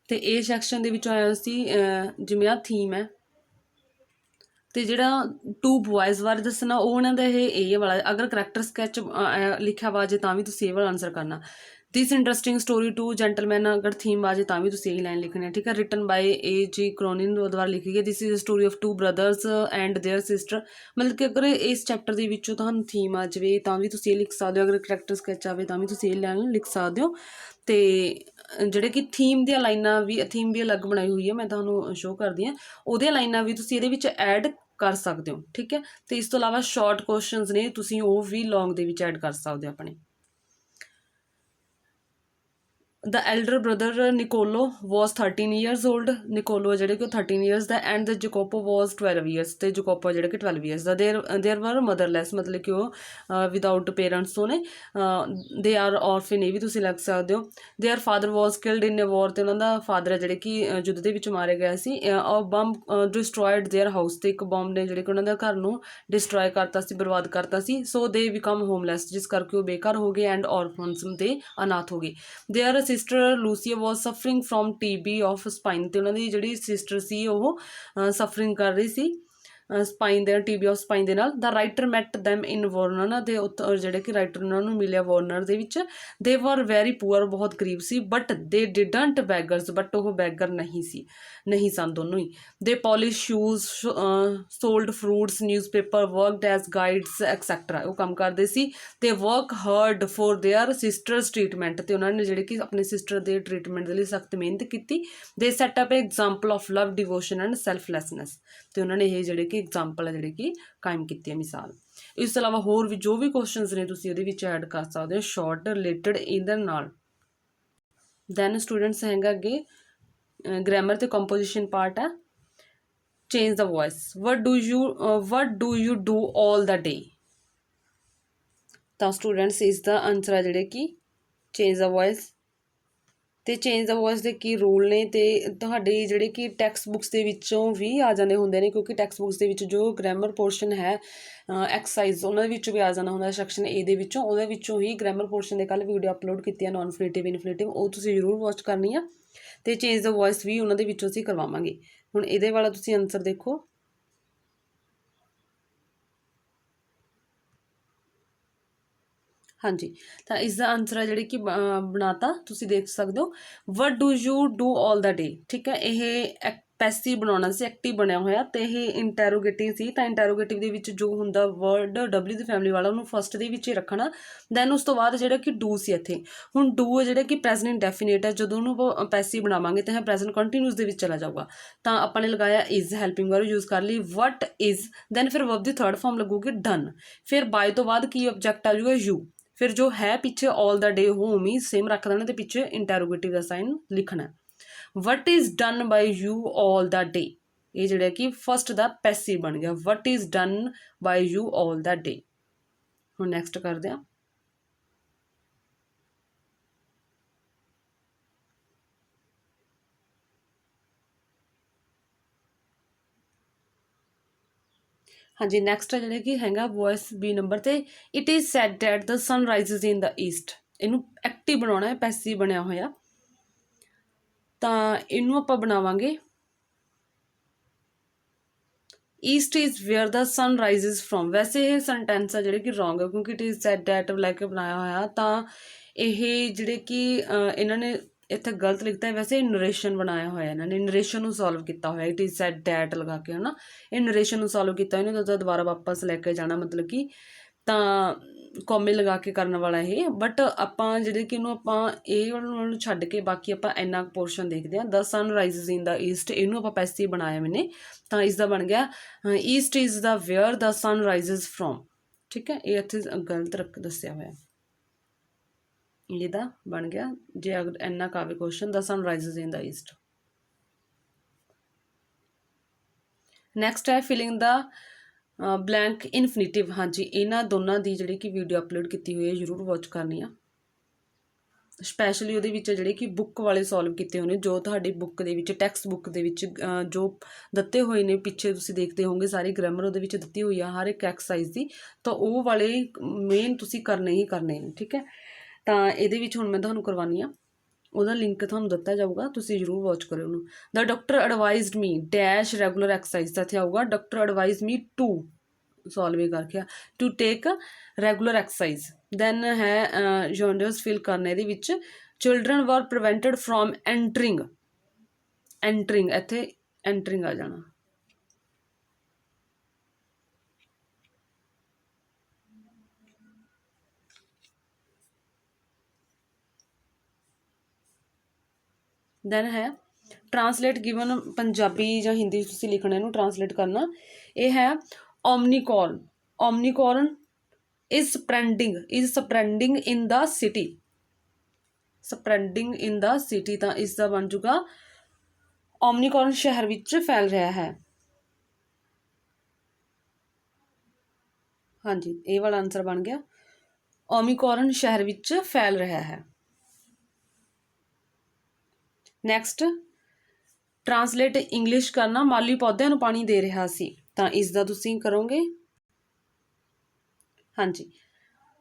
ਤੇ ਇਹ ਸੈਕਸ਼ਨ ਦੇ ਵਿੱਚੋਂ ਆਇਆ ਸੀ ਜਿਵੇਂ ਆ ਥੀਮ ਹੈ। ਤੇ ਜਿਹੜਾ ਟੂ ਬॉयਜ਼ ਬਾਰੇ ਦੱਸਣਾ ਉਹ ਉਹਨਾਂ ਦਾ ਇਹ ਵਾਲਾ। ਅਗਰ ਕਰੈਕਟਰ ਸਕੈਚ ਲਿਖਿਆ ਵਾ ਜੇ ਤਾਂ ਵੀ ਤੁਸੀਂ ਇਹ ਵਾਲਾ ਆਨਸਰ ਕਰਨਾ। ਦਿਸ ਇੰਟਰਸਟਿੰਗ ਸਟੋਰੀ ਟੂ ਜੈਂਟਲਮੈਨ ਅਗਰ ਥੀਮ ਆ ਜੇ ਤਾਂ ਵੀ ਤੁਸੀਂ ਇਹੀ ਲਾਈਨ ਲਿਖਣੀ ਹੈ। ਠੀਕ ਹੈ, ਰਿਟਨ ਬਾਏ A.G. ਕ੍ਰੋਨਿਨ ਦੁਆਰਾ ਲਿਖੀ ਗਈ। This is story of two brothers and their sister. ਮਤਲਬ ਕਿ ਅਗਰ ਇਸ ਚੈਪਟਰ ਦੇ ਵਿੱਚੋਂ ਤੁਹਾਨੂੰ ਥੀਮ ਆ ਜਾਵੇ ਤਾਂ ਵੀ ਤੁਸੀਂ ਇਹ ਲਿਖ ਸਕਦੇ ਹੋ। ਅਗਰ ਕਰੈਕਟਰ ਸਕੈਚ ਆਵੇ ਤਾਂ ਵੀ ਤੁਸੀਂ ਇਹ ਲਾਈਨ ਲਿਖ ਸਕਦੇ ਹੋ। ਤੇ ਜਿਹੜੇ ਕਿ ਥੀਮ ਦੀਆਂ ਲਾਈਨਾਂ ਵੀ, ਥੀਮ ਵੀ ਅਲੱਗ ਬਣਾਈ ਹੋਈ ਹੈ, ਮੈਂ ਤੁਹਾਨੂੰ ਸ਼ੋਅ ਕਰਦੀ ਹਾਂ। ਉਹਦੀਆਂ ਲਾਈਨਾਂ ਵੀ ਤੁਸੀਂ ਇਹਦੇ ਵਿੱਚ ਐਡ ਕਰ ਸਕਦੇ ਹੋ। ਠੀਕ ਹੈ, ਤੇ ਇਸ ਤੋਂ ਇਲਾਵਾ ਸ਼ਾਰਟ ਕੁਐਸਚਨਸ ਨੇ ਤੁਸੀਂ ਉਹ ਵੀ ਲੌਂਗ ਦੇ ਵਿੱਚ ਐਡ ਕਰ ਸਕਦੇ ਹੋ ਆਪਣੇ। The elder brother Nicolo was 13 years old. Nicolo ਜਿਹੜੇ ਕਿ 13 years the and the Jacopo was 12 years ਤੇ Jacopo ਜਿਹੜੇ ਕਿ 12 years the. There were motherless, ਮਤਲਬ ਕਿ ਉਹ without parents ਤੋਂ ਨੇ। they are orphan, ਇਹ ਵੀ ਤੁਸੀਂ ਲੱਗ ਸਕਦੇ ਹੋ। their father was killed in a war, ਤੇ ਉਹਨਾਂ ਦਾ ਫਾਦਰ ਹੈ ਜਿਹੜੇ ਕਿ ਯੁੱਧ ਦੇ ਵਿੱਚ ਮਾਰੇ ਗਿਆ ਸੀ। a bomb destroyed their house, ਤੇ ਇੱਕ ਬੰਬ ਨੇ ਜਿਹੜੇ ਕਿ ਉਹਨਾਂ ਦੇ ਘਰ ਨੂੰ ਡਿਸਟਰੋਏ ਕਰਤਾ ਸੀ, ਬਰਬਾਦ ਕਰਤਾ ਸੀ। so they become homeless, ਜਿਸ ਕਰਕੇ ਉਹ ਬੇਘਰ ਹੋ ਗਏ and orphans, ਤੇ ਅਨਾਥ ਹੋ ਗਏ। their sister Lucia was suffering from TB of spine, ਤੇ ਉਹਨਾਂ ਦੀ ਜਿਹੜੀ ਸਿਸਟਰ ਸੀ ਉਹ ਸਫਰਿੰਗ ਕਰ ਰਹੀ ਸੀ ਸਪਾਈਨ ਦੇ TB ਆਫ ਸਪਾਈਨ ਦੇ ਨਾਲ। ਦਾ ਰਾਈਟਰ ਮੈਟ ਦੈਮ ਇਨ ਵੋਰਨਰ, ਦੇ ਜਿਹੜੇ ਕਿ ਰਾਈਟਰ ਉਹਨਾਂ ਨੂੰ ਮਿਲਿਆ ਵੋਰਨਰ ਦੇ ਵਿੱਚ। ਦੇ ਵਰ ਵੈਰੀ ਪੂਅਰ, ਬਹੁਤ ਗਰੀਬ ਸੀ। ਬਟ ਦੇ ਡਿਡੰਟ ਬੈਗਰਸ, ਬਟ ਉਹ ਬੈਗਰ ਨਹੀਂ ਸਨ ਦੋਨੋਂ ਹੀ। They polish shoes, sold fruits, newspaper, worked as guides etcetera, ਉਹ ਕੰਮ ਕਰਦੇ ਸੀ। ਤੇ work hard for their sisters treatment, ਤੇ ਉਹਨਾਂ ਨੇ ਜਿਹੜੇ ਕਿ ਆਪਣੇ ਸਿਸਟਰ ਦੇ ਟ੍ਰੀਟਮੈਂਟ ਦੇ ਲਈ ਸਖਤ ਮਿਹਨਤ ਕੀਤੀ। They set up example of love, devotion and selflessness, ਤੇ ਉਹਨਾਂ ਨੇ ਇਹ ਜਿਹੜੇ ਕਿ ਐਗਜ਼ਾਮਪਲ ਹੈ ਜਿਹੜੇ ਕਿ ਕਾਇਮ ਕੀਤੀ ਹੈ, ਮਿਸਾਲ। ਇਸ ਤੋਂ ਇਲਾਵਾ ਹੋਰ ਵੀ ਜੋ ਵੀ ਕੁਐਸਚਨਸ ਨੇ ਤੁਸੀਂ ਇਹਦੇ ਵਿੱਚ ਐਡ ਕਰ ਸਕਦੇ ਹੋ ਸ਼ਾਰਟ ਰਿਲੇਟਡ ਇਹਦੇ ਨਾਲ। ਦੈਨ ਸਟੂਡੈਂਟਸ ਹੈਗਾ ਅੱਗੇ ਗ੍ਰਾਮਰ ਤੇ ਕੰਪੋਜੀਸ਼ਨ ਪਾਰਟ ਹੈ। Change the voice. what do you do all the day? ਤਾਂ ਸਟੂਡੈਂਟਸ ਇਸ ਦਾ ਆਨਸਰ ਹੈ ਜਿਹੜੇ ਕਿ ਚੇਂਜ ਦਾ ਵੌਇਸ। ਤੇ ਚੇਂਜ ਦਾ ਵੌਇਸ ਦੇ ਕੀ ਰੂਲ ਨੇ, ਤੇ ਤੁਹਾਡੇ ਜਿਹੜੇ ਕਿ ਟੈਕਸਟ ਬੁੱਕਸ ਦੇ ਵਿੱਚੋਂ ਵੀ ਆ ਜਾਂਦੇ ਹੁੰਦੇ ਨੇ, ਕਿਉਂਕਿ ਟੈਕਸਟ ਬੁੱਕਸ ਦੇ ਵਿੱਚ ਜੋ ਗ੍ਰਾਮਰ ਪੋਰਸ਼ਨ ਹੈ ਐਕਸਰਸਾਈਜ਼ ਉਹਨਾਂ ਦੇ ਵਿੱਚੋਂ ਵੀ ਆ ਜਾਣਾ ਹੁੰਦਾ ਸੈਕਸ਼ਨ A ਦੇ ਵਿੱਚੋਂ। ਉਹਦੇ ਵਿੱਚੋਂ ਹੀ ਗ੍ਰਾਮਰ ਪੋਰਸ਼ਨ ਦੇ ਕੱਲ੍ਹ ਵੀਡੀਓ ਅਪਲੋਡ ਕੀਤੀ ਹੈ, ਨੋਨ ਇਨਫਿਨਿਟਿਵ ਇਨਫਿਨਿਟਿਵ, ਉਹ ਤੁਸੀਂ ਜ਼ਰੂਰ ਵਾਚ ਕਰਨੀ ਆ। ਤੇ ਚੇਂਜ ਦਾ ਵੌਇਸ ਵੀ ਉਹਨਾਂ ਦੇ ਵਿੱਚੋਂ ਅਸੀਂ ਕਰਵਾਵਾਂਗੇ। ਹੁਣ ਇਹਦੇ ਵਾਲਾ ਤੁਸੀਂ ਆਨਸਰ ਦੇਖੋ। ਹਾਂਜੀ, ਤਾਂ ਇਸ ਦਾ ਆਨਸਰ ਹੈ ਜਿਹੜੇ ਕਿ ਬਣਾਤਾ ਤੁਸੀਂ ਦੇਖ ਸਕਦੇ ਹੋ। ਵਟ do you do all the ਡੇ। ਠੀਕ ਹੈ, ਇਹ ਪੈਸਿਵ ਬਣਾਉਣਾ ਸੀ, ਐਕਟਿਵ ਬਣਿਆ ਹੋਇਆ, ਤੇ ਇਹ ਇੰਟੈਰੋਗੇਟਿਵ ਸੀ। ਤਾਂ ਇੰਟੈਰੋਗੇਟਿਵ ਦੇ ਵਿੱਚ ਜੋ ਹੁੰਦਾ ਵਰਡ W ਦੀ ਫੈਮਿਲੀ ਵਾਲਾ ਉਹਨੂੰ ਫਸਟ ਦੇ ਵਿੱਚ ਹੀ ਰੱਖਣਾ। ਦੈਨ ਉਸ ਤੋਂ ਬਾਅਦ ਜਿਹੜਾ ਕਿ ਡੂ ਸੀ ਇੱਥੇ। ਹੁਣ ਡੂ ਜਿਹੜਾ ਕਿ ਪ੍ਰੈਜ਼ੈਂਟ ਇੰਡੈਫੀਨੇਟ ਹੈ, ਜਦੋਂ ਉਹਨੂੰ ਪੈਸਿਵ ਬਣਾਵਾਂਗੇ ਤਾਂ ਇਹ ਪ੍ਰੈਜ਼ੈਂਟ ਕੰਟੀਨਿਊਸ ਦੇ ਵਿੱਚ ਚਲਾ ਜਾਊਗਾ। ਤਾਂ ਆਪਾਂ ਨੇ ਲਗਾਇਆ ਇਜ਼, ਹੈਲਪਿੰਗ ਵਰਬ ਯੂਜ਼ ਕਰ ਲਈ। ਵਟ ਇਜ਼, ਦੈਨ ਫਿਰ ਵਰਬ ਦੀ ਥਰਡ ਫਾਰਮ ਲੱਗੂਗੀ ਡਨ। ਫਿਰ ਬਾਏ ਤੋਂ ਬਾਅਦ ਕੀ ਆਬਜੈਕਟ ਆ ਜਾਊਗਾ ਯੂ। ਫਿਰ ਜੋ ਹੈ ਪਿੱਛੇ ਆਲ ਦਾ ਡੇ ਉਹ ਉਮੀ ਸੇਮ ਰੱਖ ਦੇਣਾ, ਤੇ ਪਿੱਛੇ ਇੰਟੈਰੋਗੇਟਿਵ ਦਾ ਸਾਈਨ ਲਿਖਣਾ। What is done by you all the day, ਇਹ ਜਿਹੜਾ ਕਿ ਫਸਟ ਦਾ ਪੈਸਿਵ ਬਣ ਗਿਆ। What is done by you all the day. ਹੁਣ ਨੈਕਸਟ ਕਰਦੇ ਹਾਂ। ਹਾਂਜੀ, ਨੈਕਸਟ ਹੈ ਜਿਹੜਾ ਕਿ ਹੈਗਾ ਵੌਇਸ B ਨੰਬਰ ਤੇ। It is said that the sun rises in the east. ਇਹਨੂੰ ਐਕਟਿਵ ਬਣਾਉਣਾ ਹੈ, ਪੈਸਿਵ ਬਣਿਆ ਹੋਇਆ। ਤਾਂ ਇਹਨੂੰ ਆਪਾਂ ਬਣਾਵਾਂਗੇ east is where the sun rises from. ਵੈਸੇ ਇਹ ਸੈਂਟੈਂਸ ਆ ਜਿਹੜੇ ਕਿ ਰੋਂਗ ਹੈ, ਕਿਉਂਕਿ ਇਟ ਇਜ਼ ਸੈਡ ਡੈਟ ਲੈ ਕੇ ਬਣਾਇਆ ਹੋਇਆ, ਤਾਂ ਇਹ ਜਿਹੜੇ ਕਿ ਇਹਨਾਂ ਨੇ ਇੱਥੇ ਗਲਤ ਲਿਖਤਾ ਹੈ। ਵੈਸੇ ਨਰੇਸ਼ਨ ਬਣਾਇਆ ਹੋਇਆ ਇਹਨਾਂ ਨੇ, ਨਰੇਸ਼ਨ ਨੂੰ ਸੋਲਵ ਕੀਤਾ ਹੋਇਆ, ਇਟ ਇਜ਼ ਸੈਡ ਡੈਟ ਲਗਾ ਕੇ, ਹੈ ਨਾ। ਇਹ ਨਰੇਸ਼ਨ ਨੂੰ ਸੋਲਵ ਕੀਤਾ ਇਹਨੂੰ ਤਾਂ ਦੁਬਾਰਾ ਵਾਪਸ ਲੈ ਕੇ ਜਾਣਾ, ਮਤਲਬ ਕਿ ਤਾਂ ਕੌਮੇ ਲਗਾ ਕੇ ਕਰਨ ਵਾਲਾ ਇਹ। ਬਟ ਆਪਾਂ ਜਿਹੜੇ ਕਿ ਇਹਨੂੰ ਆਪਾਂ ਇਹ ਨੂੰ ਛੱਡ ਕੇ ਬਾਕੀ ਆਪਾਂ ਇੰਨਾ ਪੋਰਸ਼ਨ ਦੇਖਦੇ ਹਾਂ। ਦ ਸਨ ਰਾਈਜ਼ਿਜ਼ ਇਨ ਦਾ ਈਸਟ, ਇਹਨੂੰ ਆਪਾਂ ਪੈਸਿਵ ਬਣਾਇਆ ਮੈਨੇ, ਤਾਂ ਇਸਦਾ ਬਣ ਗਿਆ east is the where the sun rises from. ਠੀਕ ਹੈ, ਇਹ ਇੱਥੇ ਗਲਤ ਦੱਸਿਆ ਹੋਇਆ, ਇਹਦਾ ਬਣ ਗਿਆ ਜੇ ਅਗਰ ਇੰਨਾ ਕਾਵੇ ਕੁਐਸਚਨ ਦ ਸਨ ਰਾਈਜ਼ਿਜ਼ ਇਨ ਦਾ ਈਸਟ। ਨੈਕਸਟ ਹੈ ਫਿਲਿੰਗ ਦਾ ਬਲੈਂਕ ਇਨਫਿਨਿਟਿਵ। ਹਾਂਜੀ, ਇਹਨਾਂ ਦੋਨਾਂ ਦੀ ਜਿਹੜੀ ਕਿ ਵੀਡੀਓ ਅਪਲੋਡ ਕੀਤੀ ਹੋਈ ਹੈ, ਜ਼ਰੂਰ ਵਾਚ ਕਰਨੀ ਆ। ਸਪੈਸ਼ਲੀ ਉਹਦੇ ਵਿੱਚ ਜਿਹੜੇ ਕਿ ਬੁੱਕ ਵਾਲੇ ਸੋਲਵ ਕੀਤੇ ਹੋਏ ਨੇ, ਜੋ ਤੁਹਾਡੀ ਬੁੱਕ ਦੇ ਵਿੱਚ ਟੈਕਸਟ ਬੁੱਕ ਦੇ ਵਿੱਚ ਜੋ ਦਿੱਤੇ ਹੋਏ ਨੇ, ਪਿੱਛੇ ਤੁਸੀਂ ਦੇਖਦੇ ਹੋਵੋਗੇ ਸਾਰੀ ਗ੍ਰਾਮਰ ਉਹਦੇ ਵਿੱਚ ਦਿੱਤੀ ਹੋਈ ਆ ਹਰ ਇੱਕ ਐਕਸਰਸਾਈਜ਼ ਦੀ, ਤਾਂ ਉਹ ਵਾਲੇ ਮੇਨ ਤੁਸੀਂ ਕਰਨੇ ਹੀ ਕਰਨੇ ਨੇ। ਠੀਕ ਹੈ, ਤਾਂ ਇਹਦੇ ਵਿੱਚ ਹੁਣ ਮੈਂ ਤੁਹਾਨੂੰ ਕਰਵਾਉਣੀ ਆ, ਉਹਦਾ ਲਿੰਕ ਤੁਹਾਨੂੰ ਦਿੱਤਾ ਜਾਊਗਾ, ਤੁਸੀਂ ਜ਼ਰੂਰ ਵਾਚ ਕਰਿਓ ਉਹਨੂੰ। The doctor advised me dash regular exercise ਦਾ ਇੱਥੇ ਆਊਗਾ, doctor advise me to solve ਹੀ ਕਰਕੇ to take regular exercise. Then ਹੈ ਜੌਂਡਰਸ ਫਿਲ ਕਰਨਾ ਇਹਦੇ ਵਿੱਚ, children were prevented from entering, entering ਇੱਥੇ ਐਂਟਰਿੰਗ ਆ ਜਾਣਾ। ਦੈਨ ਹੈ ਟਰਾਂਸਲੇਟ ਗਿਵਨ, ਪੰਜਾਬੀ ਜਾਂ ਹਿੰਦੀ ਤੁਸੀਂ ਲਿਖਣਾ, ਇਹਨੂੰ ਟਰਾਂਸਲੇਟ ਕਰਨਾ। ਇਹ ਹੈ omicron, omicron is spreading in the city, spreading in the city, ਤਾਂ ਇਸ ਦਾ ਬਣ ਜੂਗਾ ਓਮਨੀਕੌਰਨ ਸ਼ਹਿਰ ਵਿੱਚ ਫੈਲ ਰਿਹਾ ਹੈ। ਹਾਂਜੀ, ਇਹ ਵਾਲਾ ਆਨਸਰ ਬਣ ਗਿਆ ਓਮਨੀਕੌਰਨ ਸ਼ਹਿਰ ਵਿੱਚ ਫੈਲ ਰਿਹਾ ਹੈ। ਨੈਕਸਟ ਟਰਾਂਸਲੇਟ ਇੰਗਲਿਸ਼ ਕਰਨਾ, ਮਾਲੀ ਪੌਦਿਆਂ ਨੂੰ ਪਾਣੀ ਦੇ ਰਿਹਾ ਸੀ, ਤਾਂ ਇਸ ਦਾ ਤੁਸੀਂ ਕਰੋਗੇ। ਹਾਂਜੀ,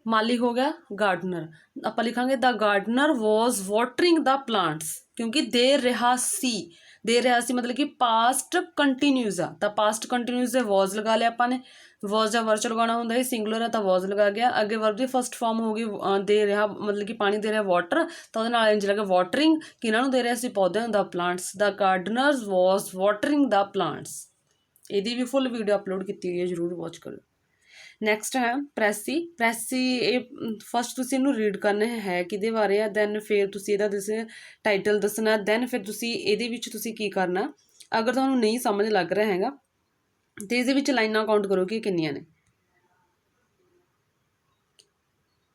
ਮਾਲੀ ਹੋ ਗਿਆ ਗਾਰਡਨਰ, ਆਪਾਂ ਲਿਖਾਂਗੇ ਦ ਗਾਰਡਨਰ ਵਾਜ਼ ਵਾਟਰਿੰਗ ਦਾ ਪਲਾਂਟਸ, ਕਿਉਂਕਿ ਦੇ ਰਿਹਾ ਸੀ, ਦੇ ਰਿਹਾ ਸੀ ਮਤਲਬ ਕਿ ਪਾਸਟ ਕੰਟੀਨਿਊਸ ਆ, ਤਾਂ ਪਾਸਟ ਕੰਟੀਨਿਊਸ ਦੇ ਵਾਜ਼ ਲਗਾ ਲਿਆ ਆਪਾਂ ਨੇ। ਵਾਜ਼ ਦਾ ਵਰਚ ਲਗਾਉਣਾ ਹੁੰਦਾ ਹੈ, ਸਿੰਗੂਲਰ ਹੈ ਤਾਂ ਵਾਜ਼ ਲਗਾ ਗਿਆ। ਅੱਗੇ ਵਰਬ ਦੀ ਫਸਟ ਫਾਰਮ ਹੋ ਗਈ ਦੇ ਰਿਹਾ, ਮਤਲਬ ਕਿ ਪਾਣੀ ਦੇ ਰਿਹਾ ਵਾਟਰ, ਤਾਂ ਉਹਦੇ ਨਾਲ ਇੰਜ ਲੱਗਾ ਵਾਟਰਿੰਗ, ਕਿਹਨਾਂ ਨੂੰ ਦੇ ਰਿਹਾ ਸੀ, ਪੌਦਿਆਂ ਨੂੰ, ਦਾ ਪਲਾਂਟਸ। ਦ ਗਾਰਡਨਰਸ ਵਾਜ਼ ਵਾਟਰਿੰਗ ਦਾ ਪਲਾਂਟਸ। ਇਹਦੀ ਵੀ ਫੁੱਲ ਵੀਡੀਓ ਅਪਲੋਡ ਕੀਤੀ ਹੋਈ ਹੈ, ਜ਼ਰੂਰ ਵਾਚ ਕਰੋ। ਨੈਕਸਟ ਹੈ ਪ੍ਰੈਸੀ, ਪ੍ਰੈਸੀ ਇਹ ਫਸਟ ਤੁਸੀਂ ਇਹਨੂੰ ਰੀਡ ਕਰਨਾ ਹੈ ਕਿਹਦੇ ਬਾਰੇ ਆ, ਦੈਨ ਫਿਰ ਤੁਸੀਂ ਇਹਦਾ ਟਾਈਟਲ ਦੱਸਣਾ, ਦੈਨ ਫਿਰ ਤੁਸੀਂ ਇਹਦੇ ਵਿੱਚ ਤੁਸੀਂ ਕੀ ਕਰਨਾ। ਅਗਰ ਤੁਹਾਨੂੰ ਨਹੀਂ ਸਮਝ ਲੱਗ ਰਿਹਾ ਹੈਗਾ ਤੇ ਇਹਦੇ ਵਿੱਚ ਲਾਈਨਾਂ ਕਾਊਂਟ ਕਰੋ ਕਿ ਕਿੰਨੀਆਂ ਨੇ।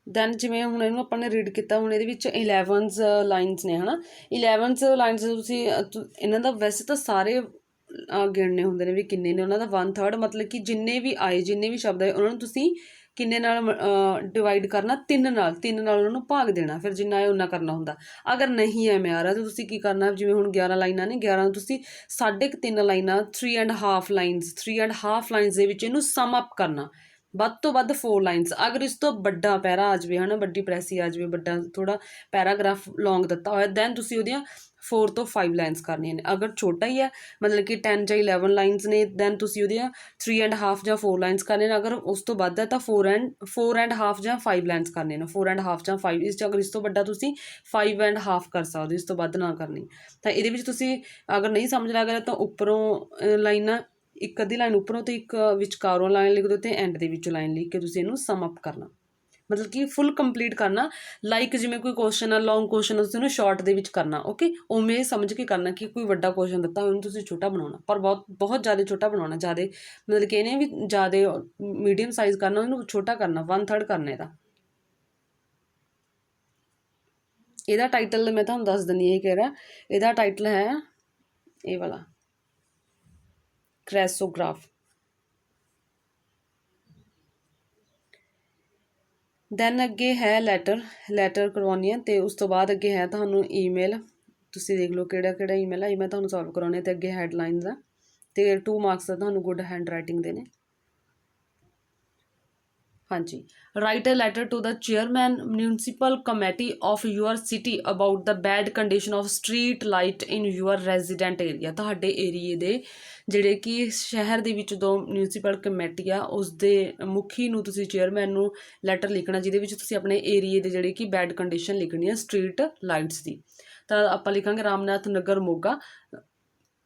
ਦੈਨ ਜਿਵੇਂ ਹੁਣ ਇਹਨੂੰ ਆਪਾਂ ਨੇ ਰੀਡ ਕੀਤਾ, ਹੁਣ ਇਹਦੇ ਵਿੱਚ 11 ਲਾਈਨਸ ਨੇ, ਹੈ ਨਾ। 11 ਲਾਈਨਸ ਤੁਸੀਂ ਇਹਨਾਂ ਦਾ ਵੈਸੇ ਤਾਂ ਸਾਰੇ ਗਿਣਨੇ ਹੁੰਦੇ ਨੇ ਵੀ ਕਿੰਨੇ ਨੇ, ਉਹਨਾਂ ਦਾ 1/3 ਮਤਲਬ ਕਿ ਜਿੰਨੇ ਵੀ ਆਏ, ਜਿੰਨੇ ਵੀ ਸ਼ਬਦ ਆਏ ਉਹਨਾਂ ਨੂੰ ਤੁਸੀਂ ਕਿੰਨੇ ਨਾਲ ਡਿਵਾਈਡ ਕਰਨਾ, 3 ਨਾਲ, 3 ਨਾਲ ਉਹਨਾਂ ਨੂੰ ਭਾਗ ਦੇਣਾ, ਫਿਰ ਜਿੰਨਾ ਆਏ ਉਨਾ ਕਰਨਾ ਹੁੰਦਾ। ਅਗਰ ਨਹੀਂ ਐਵੇਂ ਆ ਰਿਹਾ ਤਾਂ ਤੁਸੀਂ ਕੀ ਕਰਨਾ, ਜਿਵੇਂ ਹੁਣ 11 ਲਾਈਨਾਂ ਨੇ, 11 ਨੂੰ ਤੁਸੀਂ 3.5 ਲਾਈਨਾਂ, 3.5 ਲਾਈਨਸ, 3.5 ਲਾਈਨਸ ਦੇ ਵਿੱਚ ਇਹਨੂੰ ਸਮ ਅਪ ਕਰਨਾ, ਵੱਧ ਤੋਂ ਵੱਧ 4 ਲਾਈਨਸ। ਅਗਰ ਇਸ ਤੋਂ ਵੱਡਾ ਪੈਰਾ ਆ ਜਾਵੇ, ਹੈ ਨਾ, ਵੱਡੀ ਪ੍ਰੈਸੀ ਆ ਜਾਵੇ, ਵੱਡਾ ਥੋੜ੍ਹਾ ਪੈਰਾਗ੍ਰਾਫ ਲੌਂਗ ਦਿੱਤਾ ਹੋਇਆ, ਦੈਨ ਤੁਸੀਂ ਉਹਦੀਆਂ 4 ਤੋਂ 5 ਲਾਈਨਸ ਕਰਨੀਆਂ ਨੇ। ਅਗਰ ਛੋਟਾ ਹੀ ਹੈ ਮਤਲਬ ਕਿ 10 ਜਾਂ 11 ਲਾਈਨਸ ਨੇ, ਦੈਨ ਤੁਸੀਂ ਉਹਦੀਆਂ 3.5 ਜਾਂ 4 ਲਾਈਨਸ ਕਰਨੀਆਂ ਨੇ। ਅਗਰ ਉਸ ਤੋਂ ਵੱਧ ਹੈ ਤਾਂ 4.5 ਜਾਂ 5 ਲਾਈਨਸ ਕਰਨੀਆਂ ਨੇ, 4.5 ਜਾਂ 5। ਇਸ 'ਚ ਅਗਰ ਇਸ ਤੋਂ ਵੱਡਾ ਤੁਸੀਂ 5.5 ਕਰ ਸਕਦੇ ਹੋ, ਇਸ ਤੋਂ ਵੱਧ ਨਾ ਕਰਨੀ। ਤਾਂ ਇਹਦੇ ਵਿੱਚ ਤੁਸੀਂ ਅਗਰ ਨਹੀਂ ਸਮਝ ਲੱਗ ਰਿਹਾ ਤਾਂ ਉੱਪਰੋਂ ਲਾਈਨਾਂ, ਇੱਕ ਅੱਧੀ ਲਾਈਨ ਉੱਪਰੋਂ ਤੇ ਇੱਕ ਵਿਚਕਾਰੋਂ ਲਾਈਨ ਲਿਖ ਦਿਓ ਅਤੇ ਐਂਡ ਦੇ ਵਿੱਚੋਂ ਲਾਈਨ ਲਿਖ ਕੇ ਤੁਸੀਂ ਇਹਨੂੰ ਸਮ ਅਪ ਕਰਨਾ, ਮਤਲਬ ਕਿ ਫੁੱਲ ਕੰਪਲੀਟ ਕਰਨਾ। ਲਾਈਕ ਜਿਵੇਂ ਕੋਈ ਕੁਐਸਚਨ ਆ, ਲੌਂਗ ਕੁਐਸਚਨ, ਤੁਸੀਂ ਉਹਨੂੰ ਸ਼ਾਰਟ ਦੇ ਵਿੱਚ ਕਰਨਾ। ਓਕੇ, ਉਵੇਂ ਇਹ ਸਮਝ ਕੇ ਕਰਨਾ ਕਿ ਕੋਈ ਵੱਡਾ ਕੁਐਸਚਨ ਦਿੱਤਾ ਉਹਨੂੰ ਤੁਸੀਂ ਛੋਟਾ ਬਣਾਉਣਾ, ਪਰ ਬਹੁਤ ਜ਼ਿਆਦਾ ਛੋਟਾ ਬਣਾਉਣਾ, ਜ਼ਿਆਦਾ ਮਤਲਬ ਕਿ ਇਹਨੇ ਵੀ ਜ਼ਿਆਦਾ ਮੀਡੀਅਮ ਸਾਈਜ਼ ਕਰਨਾ, ਉਹਨੂੰ ਛੋਟਾ ਕਰਨਾ, 1/3 ਕਰਨਾ ਇਹਦਾ ਟਾਈਟਲ ਮੈਂ ਤੁਹਾਨੂੰ ਦੱਸ ਦਿੰਦੀ, ਇਹ ਕਿਹੜਾ ਇਹਦਾ ਟਾਈਟਲ ਹੈ, ਇਹ ਵਾਲਾ ਕ੍ਰੈਸੋਗ੍ਰਾਫ। ਦੈਨ ਅੱਗੇ ਹੈ ਲੈਟਰ ਕਰਵਾਉਣੀ ਹੈ, ਅਤੇ ਉਸ ਤੋਂ ਬਾਅਦ ਅੱਗੇ ਹੈ ਤੁਹਾਨੂੰ ਈਮੇਲ। ਤੁਸੀਂ ਦੇਖ ਲਓ ਕਿਹੜਾ ਈਮੇਲ ਹੈ, ਇਹ ਮੈਂ ਤੁਹਾਨੂੰ ਸੋਲਵ ਕਰਾਉਣੇ, ਅਤੇ ਅੱਗੇ ਹੈਡਲਾਈਨ ਦਾ, ਅਤੇ 2 ਮਾਰਕਸ ਦਾ ਤੁਹਾਨੂੰ ਗੁੱਡ ਹੈਂਡ ਰਾਈਟਿੰਗ ਦੇ ਨੇ। हाँ जी, write a letter to the chairman municipal committee of your city about the bad condition of street light in your resident area. ਤੁਹਾਡੇ ਏਰੀਏ ਦੇ ਜਿਹੜੇ ਕਿ ਸ਼ਹਿਰ ਦੇ ਵਿੱਚ ਜੋ ਮਿਊਨਿਸਪਲ ਕਮੇਟੀ ਆ ਉਸ ਦੇ ਮੁਖੀ ਨੂੰ ਤੁਸੀਂ ਚੇਅਰਮੈਨ ਨੂੰ ਲੈਟਰ ਲਿਖਣਾ, ਜਿਹਦੇ ਵਿੱਚ ਤੁਸੀਂ ਆਪਣੇ ਏਰੀਏ ਦੇ ਜਿਹੜੇ ਕਿ ਬੈਡ ਕੰਡੀਸ਼ਨ ਲਿਖਣੀ ਹੈ ਸਟਰੀਟ ਲਾਈਟਸ ਦੀ। ਤਾਂ ਆਪਾਂ ਲਿਖਾਂਗੇ ਰਾਮਨਾਥ ਨਗਰ ਮੋਗਾ।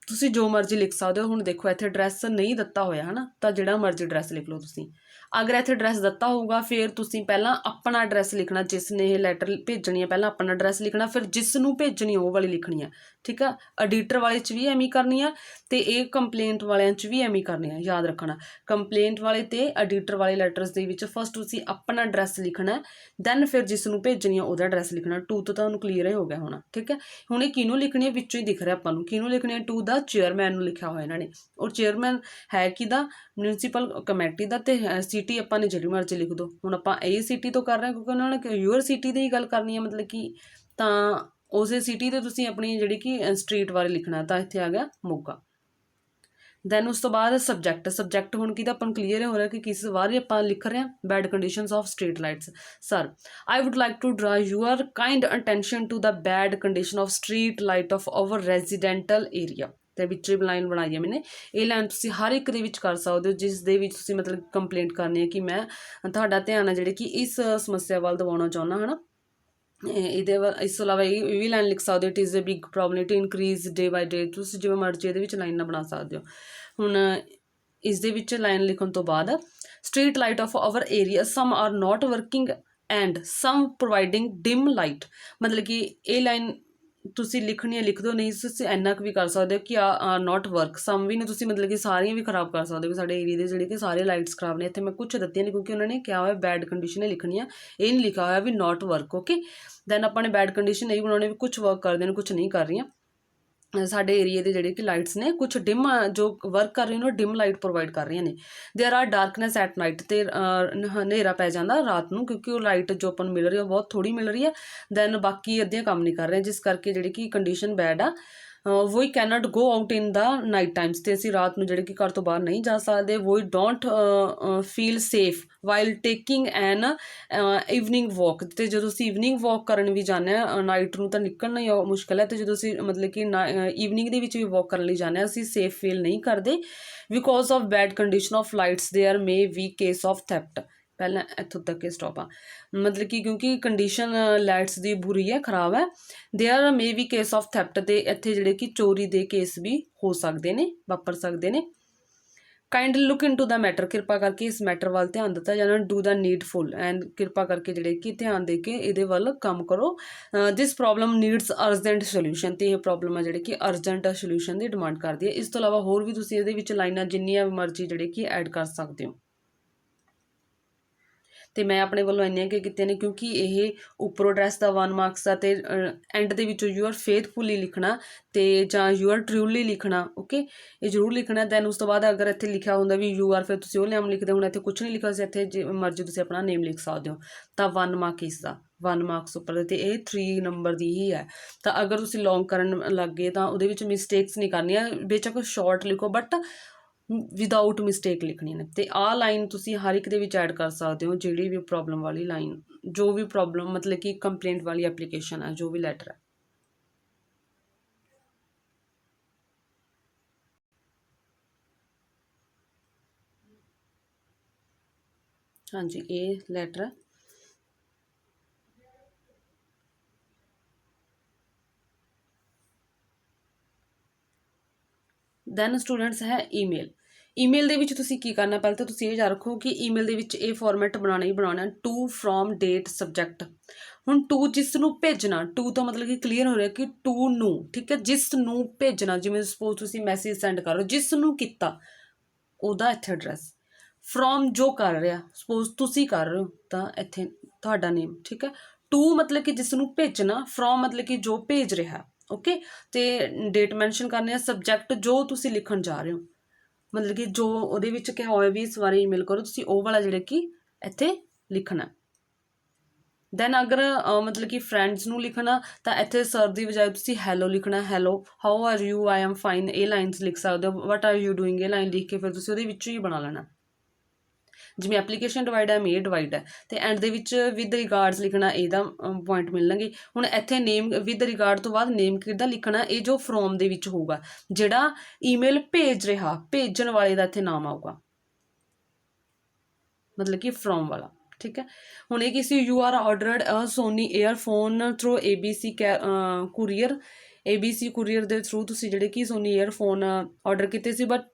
ਤੁਸੀਂ ਜੋ ਮਰਜ਼ੀ ਲਿਖ ਸਕਦੇ ਹੋ। ਹੁਣ ਦੇਖੋ ਇੱਥੇ ਐਡਰੈਸ ਨਹੀਂ ਦਿੱਤਾ ਹੋਇਆ ਹੈ ਨਾ, ਤਾਂ ਜਿਹੜਾ ਮਰਜ਼ੀ ਐਡਰੈਸ ਲਿਖ ਲਓ ਤੁਸੀਂ। ਅਗਰ ਇੱਥੇ ਐਡਰੈਸ ਦਿੱਤਾ ਹੋਊਗਾ ਫਿਰ ਤੁਸੀਂ ਪਹਿਲਾਂ ਆਪਣਾ ਐਡਰੈਸ ਲਿਖਣਾ, ਜਿਸ ਨੇ ਇਹ ਲੈਟਰ ਭੇਜਣੀ ਹੈ ਪਹਿਲਾਂ ਆਪਣਾ ਐਡਰੈਸ ਲਿਖਣਾ, ਫਿਰ ਜਿਸ ਨੂੰ ਭੇਜਣੀ ਉਹ ਵਾਲੀ ਲਿਖਣੀ ਆ, ਠੀਕ ਆ। ਐਡੀਟਰ ਵਾਲੇ 'ਚ ਵੀ ਐਵੇਂ ਕਰਨੀ ਆ ਅਤੇ ਇਹ ਕੰਪਲੇਂਟ ਵਾਲਿਆਂ 'ਚ ਵੀ ਐਵੇਂ ਕਰਨੀ ਆ, ਯਾਦ ਰੱਖਣਾ। ਕੰਪਲੇਂਟ ਵਾਲੇ ਅਤੇ ਐਡੀਟਰ ਵਾਲੇ ਲੈਟਰਸ ਦੇ ਵਿੱਚ ਫਸਟ ਤੁਸੀਂ ਆਪਣਾ ਐਡਰੈਸ ਲਿਖਣਾ, ਦੈਨ ਫਿਰ ਜਿਸ ਨੂੰ ਭੇਜਣੀ ਆ ਉਹਦਾ ਐਡਰੈਸ ਲਿਖਣਾ। ਟੂ ਤੋਂ ਤੁਹਾਨੂੰ ਕਲੀਅਰ ਹੀ ਹੋ ਗਿਆ ਹੋਣਾ, ਠੀਕ ਹੈ। ਹੁਣ ਇਹ ਕਿਹਨੂੰ ਲਿਖਣੀ ਹੈ ਵਿੱਚੋਂ ਹੀ ਦਿਖ ਰਿਹਾ ਆਪਾਂ ਨੂੰ, ਕਿਹਨੂੰ ਲਿਖਣੀ ਹੈ, ਟੂ ਦਾ ਚੇਅਰਮੈਨ ਨੂੰ ਲਿਖਿਆ ਹੋਇਆ ਇਹਨਾਂ ਨੇ। ਔਰ ਚੇਅਰਮੈਨ ਹੈ ਕਿਹਦਾ, ਮਿਊਨਿਸਪਲ ਕਮੇਟੀ ਦਾ, ਅਤੇ ਸਿਟੀ ਆਪਾਂ ਨੇ ਜਿਹੜੀ ਮਰਜ਼ੀ ਲਿਖ ਦਿਓ। ਹੁਣ ਆਪਾਂ ਇਹ ਸਿਟੀ ਤੋਂ ਕਰ ਰਹੇ ਹਾਂ ਕਿਉਂਕਿ ਉਹਨਾਂ ਨੇ ਯੂਅਰ ਸਿਟੀ ਦੀ ਹੀ ਗੱਲ ਕਰਨੀ ਹੈ, ਮਤਲਬ ਕਿ ਤਾਂ ਉਸੇ ਸਿਟੀ 'ਤੇ ਤੁਸੀਂ ਆਪਣੀ ਜਿਹੜੀ ਕਿ ਸਟਰੀਟ ਬਾਰੇ ਲਿਖਣਾ। ਤਾਂ ਇੱਥੇ ਆ ਗਿਆ ਮੋਗਾ। ਦੈਨ ਉਸ ਤੋਂ ਬਾਅਦ ਸਬਜੈਕਟ ਹੁਣ ਕਿਹਦਾ ਆਪਾਂ ਨੂੰ ਕਲੀਅਰ ਹੋ ਰਿਹਾ ਕਿ ਕਿਸ ਬਾਰੇ ਆਪਾਂ ਲਿਖ ਰਹੇ ਹਾਂ, bad conditions of street lights. Sir, I would like to draw your kind attention to the bad condition of street light of our residential area. ਅਤੇ ਵਿੱਚ ਲਾਈਨ ਬਣਾਈ ਹੈ ਮੈਨੇ। ਇਹ ਲਾਈਨ ਤੁਸੀਂ ਹਰ ਇੱਕ ਦੇ ਵਿੱਚ ਕਰ ਸਕਦੇ ਹੋ ਜਿਸ ਦੇ ਵਿੱਚ ਤੁਸੀਂ ਮਤਲਬ ਕੰਪਲੇਂਟ ਕਰਨੀ ਹੈ ਕਿ ਮੈਂ ਤੁਹਾਡਾ ਧਿਆਨ ਹੈ ਜਿਹੜੇ ਕਿ ਇਸ ਸਮੱਸਿਆ ਵੱਲ ਦਿਵਾਉਣਾ ਚਾਹੁੰਦਾ ਹੈ ਨਾ। ਇਹਦੇ ਇਸ ਤੋਂ ਇਲਾਵਾ ਇਹ ਵੀ ਲਾਈਨ ਲਿਖ ਸਕਦੇ ਹੋ, it is a big problem to increase day by day. ਤੁਸੀਂ ਜਿਵੇਂ ਮਰਜ਼ੀ ਇਹਦੇ ਵਿੱਚ ਲਾਈਨਾਂ ਬਣਾ ਸਕਦੇ ਹੋ। ਹੁਣ ਇਸ ਦੇ ਵਿੱਚ ਲਾਈਨ ਲਿਖਣ ਤੋਂ ਬਾਅਦ street light of our area some are not working and some providing dim light. ਮਤਲਬ ਕਿ ਇਹ ਲਾਈਨ ਤੁਸੀਂ ਲਿਖਣੀ ਹੈ ਲਿਖ ਦਿਓ, ਨਹੀਂ ਤੁਸੀਂ ਇੰਨਾ ਕੁ ਵੀ ਕਰ ਸਕਦੇ ਹੋ ਕਿ ਆ ਨੋਟ ਵਰਕ। ਸਮ ਵੀ ਨੇ ਤੁਸੀਂ ਮਤਲਬ ਕਿ ਸਾਰੀਆਂ ਵੀ ਖਰਾਬ ਕਰ ਸਕਦੇ ਹੋ ਕਿ ਸਾਡੇ ਏਰੀਏ ਦੇ ਜਿਹੜੇ ਕਿ ਸਾਰੇ ਲਾਈਟਸ ਖਰਾਬ ਨੇ। ਇੱਥੇ ਮੈਂ ਕੁਛ ਦਿੱਤੀਆਂ ਨੇ ਕਿਉਂਕਿ ਉਹਨਾਂ ਨੇ ਕਿਹਾ ਹੋਇਆ ਬੈਡ ਕੰਡੀਸ਼ਨ ਹੀ ਲਿਖਣੀ ਆ, ਇਹ ਨਹੀਂ ਲਿਖਿਆ ਹੋਇਆ ਵੀ ਨੋਟ ਵਰਕ। ਓਕੇ, ਦੈਨ ਆਪਾਂ ਨੇ ਬੈਡ ਕੰਡੀਸ਼ਨ ਨਹੀਂ ਬਣਾਉਣੀ ਵੀ ਕੁਛ ਵਰਕ ਕਰਦੇ ਨੇ ਕੁਛ ਨਹੀਂ ਕਰ ਰਹੀਆਂ। ਸਾਡੇ ਏਰੀਏ ਦੇ ਜਿਹੜੇ ਕਿ ਲਾਈਟਸ ਨੇ ਕੁਛ ਡਿਮ ਜੋ ਵਰਕ ਕਰ ਰਹੀਆਂ ਨੇ ਉਹ ਡਿਮ ਲਾਈਟ ਪ੍ਰੋਵਾਈਡ ਕਰ ਰਹੀਆਂ ਨੇ। There are darkness at night, ਅਤੇ ਹਨੇਰਾ ਪੈ ਜਾਂਦਾ ਰਾਤ ਨੂੰ ਕਿਉਂਕਿ ਉਹ ਲਾਈਟ ਜੋ ਆਪਾਂ ਨੂੰ ਮਿਲ ਰਹੀ ਹੈ ਉਹ ਬਹੁਤ ਥੋੜ੍ਹੀ ਮਿਲ ਰਹੀ ਹੈ। ਦੈਨ ਬਾਕੀ ਅੱਧੀਆਂ ਕੰਮ ਨਹੀਂ ਕਰ ਰਹੇ, ਜਿਸ ਕਰਕੇ ਜਿਹੜੀ ਕਿ ਕੰਡੀਸ਼ਨ ਬੈਡ ਆ। We can't go out in the night times, ਅਤੇ ਅਸੀਂ ਰਾਤ ਨੂੰ ਜਿਹੜੇ ਕਿ ਘਰ ਤੋਂ ਬਾਹਰ ਨਹੀਂ ਜਾ ਸਕਦੇ। We don't feel safe while taking an evening walk, ਅਤੇ ਜਦੋਂ ਅਸੀਂ ਈਵਨਿੰਗ ਵੋਕ ਕਰਨ ਵੀ ਜਾਂਦੇ ਹਾਂ ਨਾਈਟ ਨੂੰ ਤਾਂ ਨਿਕਲਣਾ ਹੀ ਮੁਸ਼ਕਿਲ ਹੈ, ਅਤੇ ਜਦੋਂ ਅਸੀਂ ਮਤਲਬ ਕਿ ਈਵਨਿੰਗ ਦੇ ਵਿੱਚ ਵੀ ਵੋਕ ਕਰਨ ਲਈ ਜਾਂਦੇ ਹਾਂ ਅਸੀਂ ਸੇਫ ਫੀਲ ਨਹੀਂ ਕਰਦੇ। Because of bad condition of lights there may be case of theft. ਪਹਿਲਾਂ ਇੱਥੋਂ ਤੱਕ ਇਹ ਸਟੋਪ ਆ, ਮਤਲਬ ਕਿ ਕਿਉਂਕਿ ਕੰਡੀਸ਼ਨ ਲਾਈਟਸ ਦੀ ਬੁਰੀ ਹੈ, ਖਰਾਬ ਹੈ। There may be case of theft, ਅਤੇ ਇੱਥੇ ਜਿਹੜੇ ਕਿ ਚੋਰੀ ਦੇ ਕੇਸ ਵੀ ਹੋ ਸਕਦੇ ਨੇ, ਵਾਪਰ ਸਕਦੇ ਨੇ। Kindly look into the matter, ਕਿਰਪਾ ਕਰਕੇ ਇਸ ਮੈਟਰ ਵੱਲ ਧਿਆਨ ਦਿੱਤਾ ਜਾਣਾ। ਡੂ ਦਾ ਨੀਡਫੁਲ, ਐਂਡ ਕਿਰਪਾ ਕਰਕੇ ਜਿਹੜੇ ਕਿ ਧਿਆਨ ਦੇ ਕੇ ਇਹਦੇ ਵੱਲ ਕੰਮ ਕਰੋ। ਦਿਸ ਪ੍ਰੋਬਲਮ ਨੀਡਸ ਅਰਜੈਂਟ ਸੋਲਿਊਸ਼ਨ, ਅਤੇ ਇਹ ਪ੍ਰੋਬਲਮ ਹੈ ਜਿਹੜੀ ਕਿ ਅਰਜੈਂਟ ਸੋਲਿਊਸ਼ਨ ਦੀ ਡਿਮਾਂਡ ਕਰਦੀ ਹੈ। ਇਸ ਤੋਂ ਇਲਾਵਾ ਹੋਰ ਵੀ ਤੁਸੀਂ ਇਹਦੇ ਵਿੱਚ ਲਾਈਨਾਂ ਜਿੰਨੀਆਂ ਮਰਜ਼ੀ ਜਿਹੜੇ ਕਿ ਐਡ ਕਰ ਸਕਦੇ ਹੋ। ਅਤੇ ਮੈਂ ਆਪਣੇ ਵੱਲੋਂ ਇੰਨੀਆਂ ਕਿ ਕੀਤੀਆਂ ਨੇ ਕਿਉਂਕਿ ਇਹ ਉੱਪਰੋਂ ਐਡਰੈਸ ਦਾ 1 ਮਾਰਕਸ ਆ, ਅਤੇ ਐਂਡ ਦੇ ਵਿੱਚੋਂ ਯੂ ਆਰ ਫੇਥਫੁਲੀ ਲਿਖਣਾ ਅਤੇ ਜਾਂ ਯੂ ਆਰ ਟਰੂਲੀ ਲਿਖਣਾ। ਓਕੇ, ਇਹ ਜ਼ਰੂਰ ਲਿਖਣਾ। ਦੈਨ ਉਸ ਤੋਂ ਬਾਅਦ ਅਗਰ ਇੱਥੇ ਲਿਖਿਆ ਹੁੰਦਾ ਵੀ ਯੂ ਆਰ, ਫਿਰ ਤੁਸੀਂ ਉਹ ਨੇਮ ਲਿਖਦੇ। ਹੁਣ ਇੱਥੇ ਕੁਛ ਨਹੀਂ ਲਿਖਿਆ ਸੀ, ਇੱਥੇ ਜੇ ਮਰਜ਼ੀ ਤੁਸੀਂ ਆਪਣਾ ਨੇਮ ਲਿਖ ਸਕਦੇ ਹੋ। ਤਾਂ 1 ਮਾਰਕ ਇਸ ਦਾ 1 ਮਾਰਕਸ ਉੱਪਰ, ਅਤੇ ਇਹ 3 ਨੰਬਰ ਦੀ ਹੀ ਹੈ। ਤਾਂ ਅਗਰ ਤੁਸੀਂ ਲੌਂਗ ਕਰਨ ਲੱਗ ਗਏ ਤਾਂ ਉਹਦੇ ਵਿੱਚ ਮਿਸਟੇਕਸ ਨਹੀਂ ਕਰਨੀਆਂ, ਬੇਸ਼ੱਕ ਸ਼ਾਰਟ ਲਿਖੋ ਬਟ ਵਿਦਾਊਟ ਮਿਸਟੇਕ ਲਿਖਣੀ ਨੇ। ਅਤੇ ਆਹ ਲਾਈਨ ਤੁਸੀਂ ਹਰ ਇੱਕ ਦੇ ਵਿੱਚ ਐਡ ਕਰ ਸਕਦੇ ਹੋ, ਜਿਹੜੀ ਵੀ ਪ੍ਰੋਬਲਮ ਵਾਲੀ ਲਾਈਨ, ਜੋ ਵੀ ਪ੍ਰੋਬਲਮ ਮਤਲਬ ਕਿ ਕੰਪਲੇਂਟ ਵਾਲੀ ਐਪਲੀਕੇਸ਼ਨ ਹੈ, ਜੋ ਵੀ ਲੈਟਰ ਹੈ। ਹਾਂਜੀ, ਇਹ ਲੈਟਰ ਹੈ। ਦੈਨ ਸਟੂਡੈਂਟਸ ਹੈ ਈਮੇਲ। ਈਮੇਲ ਦੇ ਵਿੱਚ ਤੁਸੀਂ ਕੀ ਕਰਨਾ, ਪਹਿਲਾਂ ਤਾਂ ਤੁਸੀਂ ਇਹ ਯਾਦ ਰੱਖੋ ਕਿ ਈਮੇਲ ਦੇ ਵਿੱਚ ਇਹ ਫਾਰਮੈਟ ਬਣਾਉਣਾ ਹੀ ਬਣਾਉਣਾ, ਟੂ ਫਰੋਮ ਡੇਟ ਸਬਜੈਕਟ। ਹੁਣ ਟੂ ਜਿਸ ਨੂੰ ਭੇਜਣਾ, ਟੂ ਤੋਂ ਮਤਲਬ ਕਿ ਕਲੀਅਰ ਹੋ ਰਿਹਾ ਕਿ ਟੂ ਨੂੰ, ਠੀਕ ਹੈ, ਜਿਸ ਨੂੰ ਭੇਜਣਾ। ਜਿਵੇਂ ਸਪੋਜ਼ ਤੁਸੀਂ ਮੈਸੇਜ ਸੈਂਡ ਕਰ ਰਹੇ ਹੋ, ਜਿਸ ਨੂੰ ਕੀਤਾ ਉਹਦਾ ਇੱਥੇ ਐਡਰੈਸ। ਫਰੋਮ ਜੋ ਕਰ ਰਿਹਾ, ਸਪੋਜ਼ ਤੁਸੀਂ ਕਰ ਰਹੇ ਹੋ ਤਾਂ ਇੱਥੇ ਤੁਹਾਡਾ ਨੇਮ, ਠੀਕ ਹੈ। ਟੂ ਮਤਲਬ ਕਿ ਜਿਸ ਨੂੰ ਭੇਜਣਾ, ਫਰੋਮ ਮਤਲਬ ਕਿ ਜੋ ਭੇਜ ਰਿਹਾ। ਓਕੇ, ਅਤੇ ਡੇਟ ਮੈਨਸ਼ਨ ਕਰਨੀ ਹੈ। ਸਬਜੈਕਟ ਜੋ ਤੁਸੀਂ ਲਿਖਣ ਜਾ ਰਹੇ ਹੋ, ਮਤਲਬ ਕਿ ਜੋ ਉਹਦੇ ਵਿੱਚ ਕਿਹਾ ਹੋਇਆ ਵੀ ਇਸ ਬਾਰੇ ਈਮੇਲ ਕਰੋ, ਤੁਸੀਂ ਉਹ ਵਾਲਾ ਜਿਹੜਾ ਕਿ ਇੱਥੇ ਲਿਖਣਾ। ਦੈਨ ਅਗਰ ਮਤਲਬ ਕਿ ਫਰੈਂਡਸ ਨੂੰ ਲਿਖਣਾ ਤਾਂ ਇੱਥੇ ਸਰ ਦੀ ਬਜਾਏ ਤੁਸੀਂ ਹੈਲੋ ਲਿਖਣਾ। Hello, how are you, I am fine, ਇਹ ਲਾਈਨਸ ਲਿਖ ਸਕਦੇ ਹੋ। ਵਟ ਆਰ ਯੂ ਡੂਇੰਗ, ਇਹ ਲਾਈਨ ਲਿਖ ਕੇ ਫਿਰ ਤੁਸੀਂ ਉਹਦੇ ਵਿੱਚੋਂ ਹੀ ਬਣਾ ਲੈਣਾ। ਜਿਵੇਂ ਐਪਲੀਕੇਸ਼ਨ ਡਿਵਾਈਡ ਹੈ, ਮੇਡ ਡਿਵਾਈਡ ਹੈ, ਤੇ ਐਂਡ ਦੇ ਵਿੱਚ ਵਿਦ ਰਿਗਾਰਡਸ ਲਿਖਣਾ, ਇਹਦਾ ਪੁਆਇੰਟ ਮਿਲਣਗੇ। ਹੁਣ ਇੱਥੇ ਨੇਮ ਵਿਦ ਰਿਗਾਰਡ ਤੋਂ ਬਾਅਦ ਨੇਮ ਕਿਹਦਾ ਲਿਖਣਾ, ਇਹ ਜੋ ਫਰੋਮ ਦੇ ਵਿੱਚ ਹੋਊਗਾ, ਜਿਹੜਾ ਈਮੇਲ ਭੇਜ ਰਿਹਾ, ਭੇਜਣ ਵਾਲੇ ਦਾ ਇੱਥੇ ਨਾਮ ਆਊਗਾ, ਮਤਲਬ ਕਿ ਫਰੋਮ ਵਾਲਾ, ਠੀਕ ਹੈ। ਹੁਣ ਇਹ ਕਿਸੇ you are ordered Sony earphone through ABC courier, ABC courier ਦੇ ਥਰੂ ਤੁਸੀਂ ਜਿਹੜੇ ਕਿ ਸੋਨੀ ਏਅਰਫੋਨ ਆਰਡਰ ਕੀਤੇ ਸੀ, but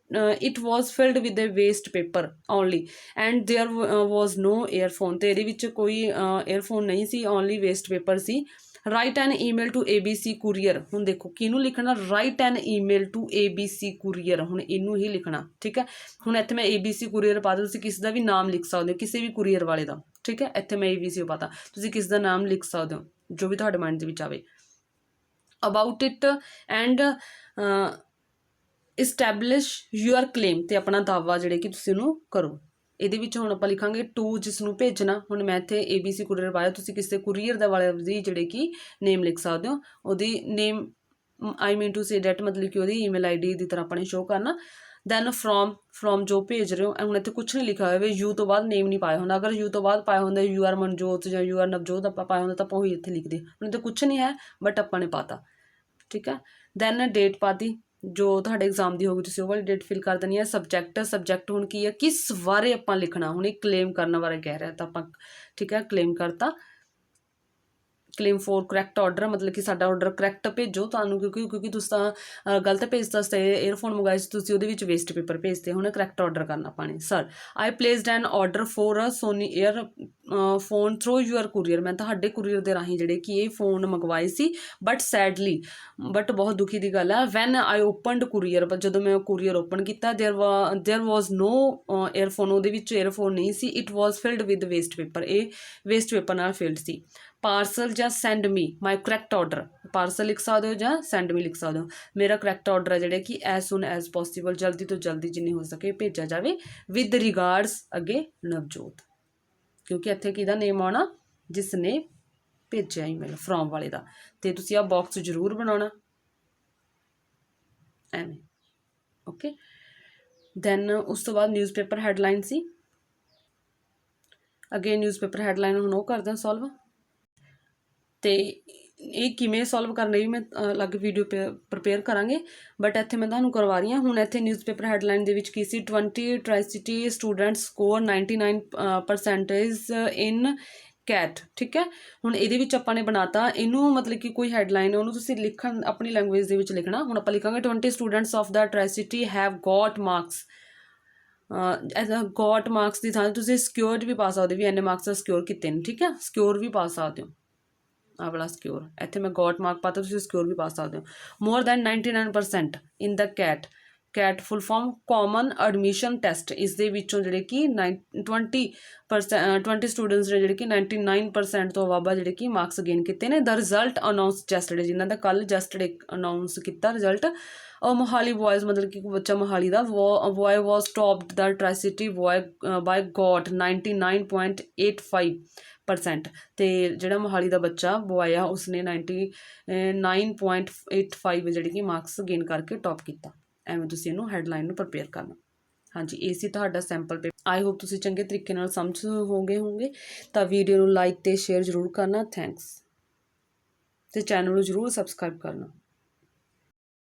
it was filled with a waste paper only and there was no earphone, ਤੇ ਇਹਦੇ ਵਿੱਚ ਕੋਈ ਏਅਰਫੋਨ ਨਹੀਂ ਸੀ, ਓਨਲੀ ਵੇਸਟ ਪੇਪਰ ਸੀ। Write an email to ABC courier, ਹੁਣ ਦੇਖੋ ਕਿਹਨੂੰ ਲਿਖਣਾ, write an email to ABC courier, ਹੁਣ ਇਹਨੂੰ ਹੀ ਲਿਖਣਾ, ਠੀਕ ਹੈ। ਹੁਣ ਇੱਥੇ ਮੈਂ ABC ਕੁਰੀਅਰ ਪਾ ਦਿਓ, ਤੁਸੀਂ ਕਿਸੇ ਦਾ ਵੀ ਨਾਮ ਲਿਖ ਸਕਦੇ ਹੋ, ਕਿਸੇ ਵੀ ਕੁਰੀਅਰ ਵਾਲੇ ਦਾ, ਠੀਕ ਹੈ। ਇੱਥੇ ਮੈਂ ABC ਪਾਤਾ, ਤੁਸੀਂ ਕਿਸ ਦਾ ਨਾਮ ਲਿਖ ਸਕਦੇ ਹੋ ਜੋ ਵੀ ਤੁਹਾਡੇ ਮਾਈਂਡ ਦੇ ਵਿੱਚ ਆਵੇ। About it and establish your claim, ਤੇ ਆਪਣਾ ਦਾਅਵਾ ਜਿਹੜੇ ਕਿ ਤੁਸੀਂ ਉਹਨੂੰ ਕਰੋ। ਇਹਦੇ ਵਿੱਚ ਹੁਣ ਆਪਾਂ ਲਿਖਾਂਗੇ ਟੂ, ਜਿਸ ਨੂੰ ਭੇਜਣਾ, ਹੁਣ ਮੈਂ ਇੱਥੇ ABC ਕੁਰੀਅਰ ਪਾਇਆ, ਤੁਸੀਂ ਕਿਸੇ ਕੁਰੀਅਰ ਦਾ ਵਾਲੇ ਦੀ ਜਿਹੜੇ ਕਿ ਨੇਮ ਲਿਖ ਸਕਦੇ ਹੋ, ਉਹਦੀ ਨੇਮ ਆਈ ਮੀਨ ਟੂ ਸੇ ਡੈਟ, ਮਤਲਬ ਕਿ ਉਹਦੀ ਈਮੇਲ ID ਦੀ ਤਰ੍ਹਾਂ ਆਪਾਂ ਨੇ ਸ਼ੋਅ ਕਰਨਾ। ਦੈਨ ਫਰੋਮ ਜੋ ਭੇਜ ਰਹੇ ਹੋ, ਹੁਣ ਇੱਥੇ ਕੁਛ ਨਹੀਂ ਲਿਖਿਆ ਹੋਇਆ, ਯੂ ਤੋਂ ਬਾਅਦ ਨੇਮ ਨਹੀਂ ਪਾਇਆ ਹੁੰਦਾ, ਅਗਰ ਯੂ ਤੋਂ ਬਾਅਦ ਪਾਇਆ ਹੁੰਦਾ ਯੂ ਆਰ ਮਨਜੋਤ ਜਾਂ ਯੂ ਆਰ ਨਵਜੋਤ ਆਪਾਂ ਪਾਇਆ ਹੁੰਦਾ ਤਾਂ ਆਪਾਂ ਉਹੀ ਇੱਥੇ ਲਿਖਦੇ, ਹੁਣ ਇੱਥੇ ਕੁਛ ਨਹੀਂ ਹੈ ਬਟ ਆਪਾਂ ਨੇ ਪਾਤਾ, ਠੀਕ ਹੈ। ਦੈਨ ਡੇਟ ਪਾਤੀ, ਜੋ ਤੁਹਾਡੇ ਐਗਜ਼ਾਮ ਦੀ ਹੋਊਗੀ ਤੁਸੀਂ ਉਹ ਵਾਲੀ ਡੇਟ ਫਿਲ ਕਰ ਦੇਣੀ ਹੈ। ਸਬਜੈਕਟ ਹੁਣ ਕੀ ਹੈ, ਕਿਸ ਬਾਰੇ ਆਪਾਂ ਲਿਖਣਾ, ਹੁਣ ਇਹ ਕਲੇਮ ਕਰਨ ਬਾਰੇ ਕਹਿ ਰਿਹਾ ਤਾਂ ਆਪਾਂ, ਠੀਕ ਹੈ, ਕਲੇਮ ਕਰਤਾ। ਕਲੇਮ ਫੋਰ ਕਰੈਕਟ ਆਰਡਰ, ਮਤਲਬ ਕਿ ਸਾਡਾ ਆਰਡਰ ਕਰੈਕਟ ਭੇਜੋ ਤੁਹਾਨੂੰ, ਕਿਉਂਕਿ ਤੁਸੀਂ ਤਾਂ ਗਲਤ ਭੇਜਤਾ ਸੀ, ਏਅਰਫੋਨ ਮੰਗਵਾਏ ਸੀ ਤੁਸੀਂ, ਉਹਦੇ ਵਿੱਚ ਵੇਸਟ ਪੇਪਰ ਭੇਜਦੇ, ਹੁਣ ਕਰੈਕਟ ਆਰਡਰ ਕਰਨਾ ਆਪਾਂ ਨੇ। Sir I placed an order for a Sony earphone through your courier, ਮੈਂ ਤੁਹਾਡੇ ਕੁਰੀਅਰ ਦੇ ਰਾਹੀਂ ਜਿਹੜੇ ਕਿ ਇਹ ਫੋਨ ਮੰਗਵਾਏ ਸੀ, ਬਟ ਸੈਡਲੀ, ਬਟ ਬਹੁਤ ਦੁਖੀ ਦੀ ਗੱਲ ਹੈ, ਵੈਨ ਆਈ ਓਪਨਡ ਕੁਰੀਅਰ, ਪਰ ਜਦੋਂ ਮੈਂ ਕੁਰੀਅਰ ਓਪਨ ਕੀਤਾ, ਦੇਅਰ ਵਾਜ਼ ਨੋ ਏਅਰਫੋਨ, ਉਹਦੇ ਵਿੱਚ ਏਅਰਫੋਨ ਨਹੀਂ ਸੀ। It was filled with waste paper, ਇਹ ਵੇਸਟ ਪੇਪਰ ਨਾਲ ਫਿਲਡ ਸੀ। ਪਾਰਸਲ ਜਾਂ send me my correct order, parcel ਲਿਖ ਸਕਦੇ ਹੋ ਜਾਂ ਸੈਂਡ ਮੀ ਲਿਖ ਸਕਦੇ ਹੋ, ਮੇਰਾ ਕਰੈਕਟ ਆਰਡਰ ਹੈ ਜਿਹੜੇ ਕਿ ਐਜ਼ ਸੂਨ ਐਜ਼ ਪੋਸੀਬਲ, ਜਲਦੀ ਤੋਂ ਜਲਦੀ ਜਿੰਨੀ ਹੋ ਸਕੇ ਭੇਜਿਆ ਜਾਵੇ, ਵਿਦ ਰਿਗਾਰਡਸ ਅੱਗੇ ਨਵਜੋਤ, ਕਿਉਂਕਿ ਇੱਥੇ ਕਿਹਦਾ ਨੇਮ ਆਉਣਾ, ਜਿਸ ਨੇ ਭੇਜਿਆ ਈਮੇਲ, ਫਰੋਮ ਵਾਲੇ ਦਾ, ਤੇ ਤੁਸੀਂ ਆਹ ਬਾਕਸ ਜ਼ਰੂਰ ਬਣਾਉਣਾ ਐਵੇਂ, ਓਕੇ। ਦੈਨ ਉਸ ਤੋਂ ਬਾਅਦ ਨਿਊਜ਼ਪੇਪਰ ਹੈਡਲਾਈਨ ਸੀ, ਅੱਗੇ ਨਿਊਜ਼ਪੇਪਰ ਹੈਡਲਾਈਨ ਹੁਣ ਉਹ ਕਰਦੇ ਹਾਂ ਸੋਲਵ, ਤੇ ਇਹ ਕਿਵੇਂ ਸੋਲਵ ਕਰਨਾ ਵੀ ਮੈਂ ਅਲੱਗ ਵੀਡੀਓ ਪ੍ਰਪੇਅਰ ਕਰਾਂਗੇ, ਬਟ ਇੱਥੇ ਮੈਂ ਤੁਹਾਨੂੰ ਕਰਵਾ ਰਹੀ ਹਾਂ। ਹੁਣ ਇੱਥੇ ਨਿਊਜ਼ਪੇਪਰ ਹੈਡਲਾਈਨ ਦੇ ਵਿੱਚ ਕੀ ਸੀ, 20 ਟ੍ਰਾਈ-ਸਿਟੀ ਸਟੂਡੈਂਟਸ ਸਕੋਰ 99% ਇਨ ਕੈਟ, ਠੀਕ ਹੈ। ਹੁਣ ਇਹਦੇ ਵਿੱਚ ਆਪਾਂ ਨੇ ਬਣਾਤਾ ਇਹਨੂੰ, ਮਤਲਬ ਕਿ ਕੋਈ ਹੈਡਲਾਈਨ ਉਹਨੂੰ ਤੁਸੀਂ ਲਿਖਣ ਆਪਣੀ ਲੈਂਗੁਏਜ ਦੇ ਵਿੱਚ ਲਿਖਣਾ। ਹੁਣ ਆਪਾਂ ਲਿਖਾਂਗੇ 20 students of the tricity have got marks, got marks ਦੀ ਥਾਂ ਤੁਸੀਂ ਸਿਕਿਉਰਡ ਵੀ ਪਾ ਸਕਦੇ, ਵੀ ਇੰਨੇ ਮਾਰਕਸ ਸਿਕਿਉਰ ਕੀਤੇ ਨੇ, ਠੀਕ ਹੈ, ਸਿਕਿਉਰ ਵੀ ਪਾ ਸਕਦੇ ਹੋ, ਆਹ ਵਾਲਾ ਸਿਕਿਉਰ, ਇੱਥੇ ਮੈਂ ਗੋਟ ਮਾਰਕ ਪਾਤਾ, ਤੁਸੀਂ ਸਿਕਿਉਰ ਵੀ ਪਾ ਸਕਦੇ ਹੋ। More than 99% in the CAT full form common admission test, ਇਸ ਦੇ ਵਿੱਚੋਂ ਜਿਹੜੇ ਕਿ 20 ਸਟੂਡੈਂਟਸ ਨੇ ਜਿਹੜੇ ਕਿ 99% ਤੋਂ ਇਲਾਵਾ ਜਿਹੜੇ ਕਿ ਮਾਰਕਸ ਗੇਨ ਕੀਤੇ ਨੇ। ਦਾ ਰਿਜ਼ਲਟ ਅਨਾਊਂਸ ਜੈਸਟਰਡੇ, ਜਿਨ੍ਹਾਂ ਦਾ ਕੱਲ੍ਹ ਜੈਸਟਰਡੇ ਅਨਾਊਂਸ ਕੀਤਾ ਰਿਜ਼ਲਟ। ਮੋਹਾਲੀ ਬॉयज़, ਮਤਲਬ ਕਿ ਬੱਚਾ ਮੋਹਾਲੀ ਦਾ, ਬॉय ਵਾਜ਼ ਟੌਪਡ ਦਾ ਟ੍ਰਾਈ-ਸਿਟੀ ਬॉय ਬਾਈ ਗੋਟ 99.85%, ਤੇ ਜਿਹੜਾ ਮੋਹਾਲੀ ਦਾ ਬੱਚਾ ਬॉय ਆ ਉਸਨੇ 99.85 ਜਿਹੜੇ ਕਿ ਮਾਰਕਸ ਗੇਨ ਕਰਕੇ ਟੌਪ ਕੀਤਾ। ਐਵੇਂ ਤੁਸੀਂ ਇਹਨੂੰ ਹੈਡਲਾਈਨ ਨੂੰ ਪ੍ਰਪੇਅਰ ਕਰਨਾ। ਹਾਂਜੀ, ਇਹ ਸੀ ਤੁਹਾਡਾ ਸੈਂਪਲ ਪੇਪਰ। ਆਈ ਹੋਪ ਤੁਸੀਂ ਚੰਗੇ ਤਰੀਕੇ ਨਾਲ ਸਮਝ ਹੋਗੇ ਤਾਂ ਵੀਡੀਓ ਨੂੰ ਲਾਈਕ ਅਤੇ ਸ਼ੇਅਰ ਜ਼ਰੂਰ ਕਰਨਾ। ਥੈਂਕਸ, ਅਤੇ ਚੈਨਲ ਨੂੰ ਜ਼ਰੂਰ ਸਬਸਕ੍ਰਾਈਬ ਕਰਨਾ।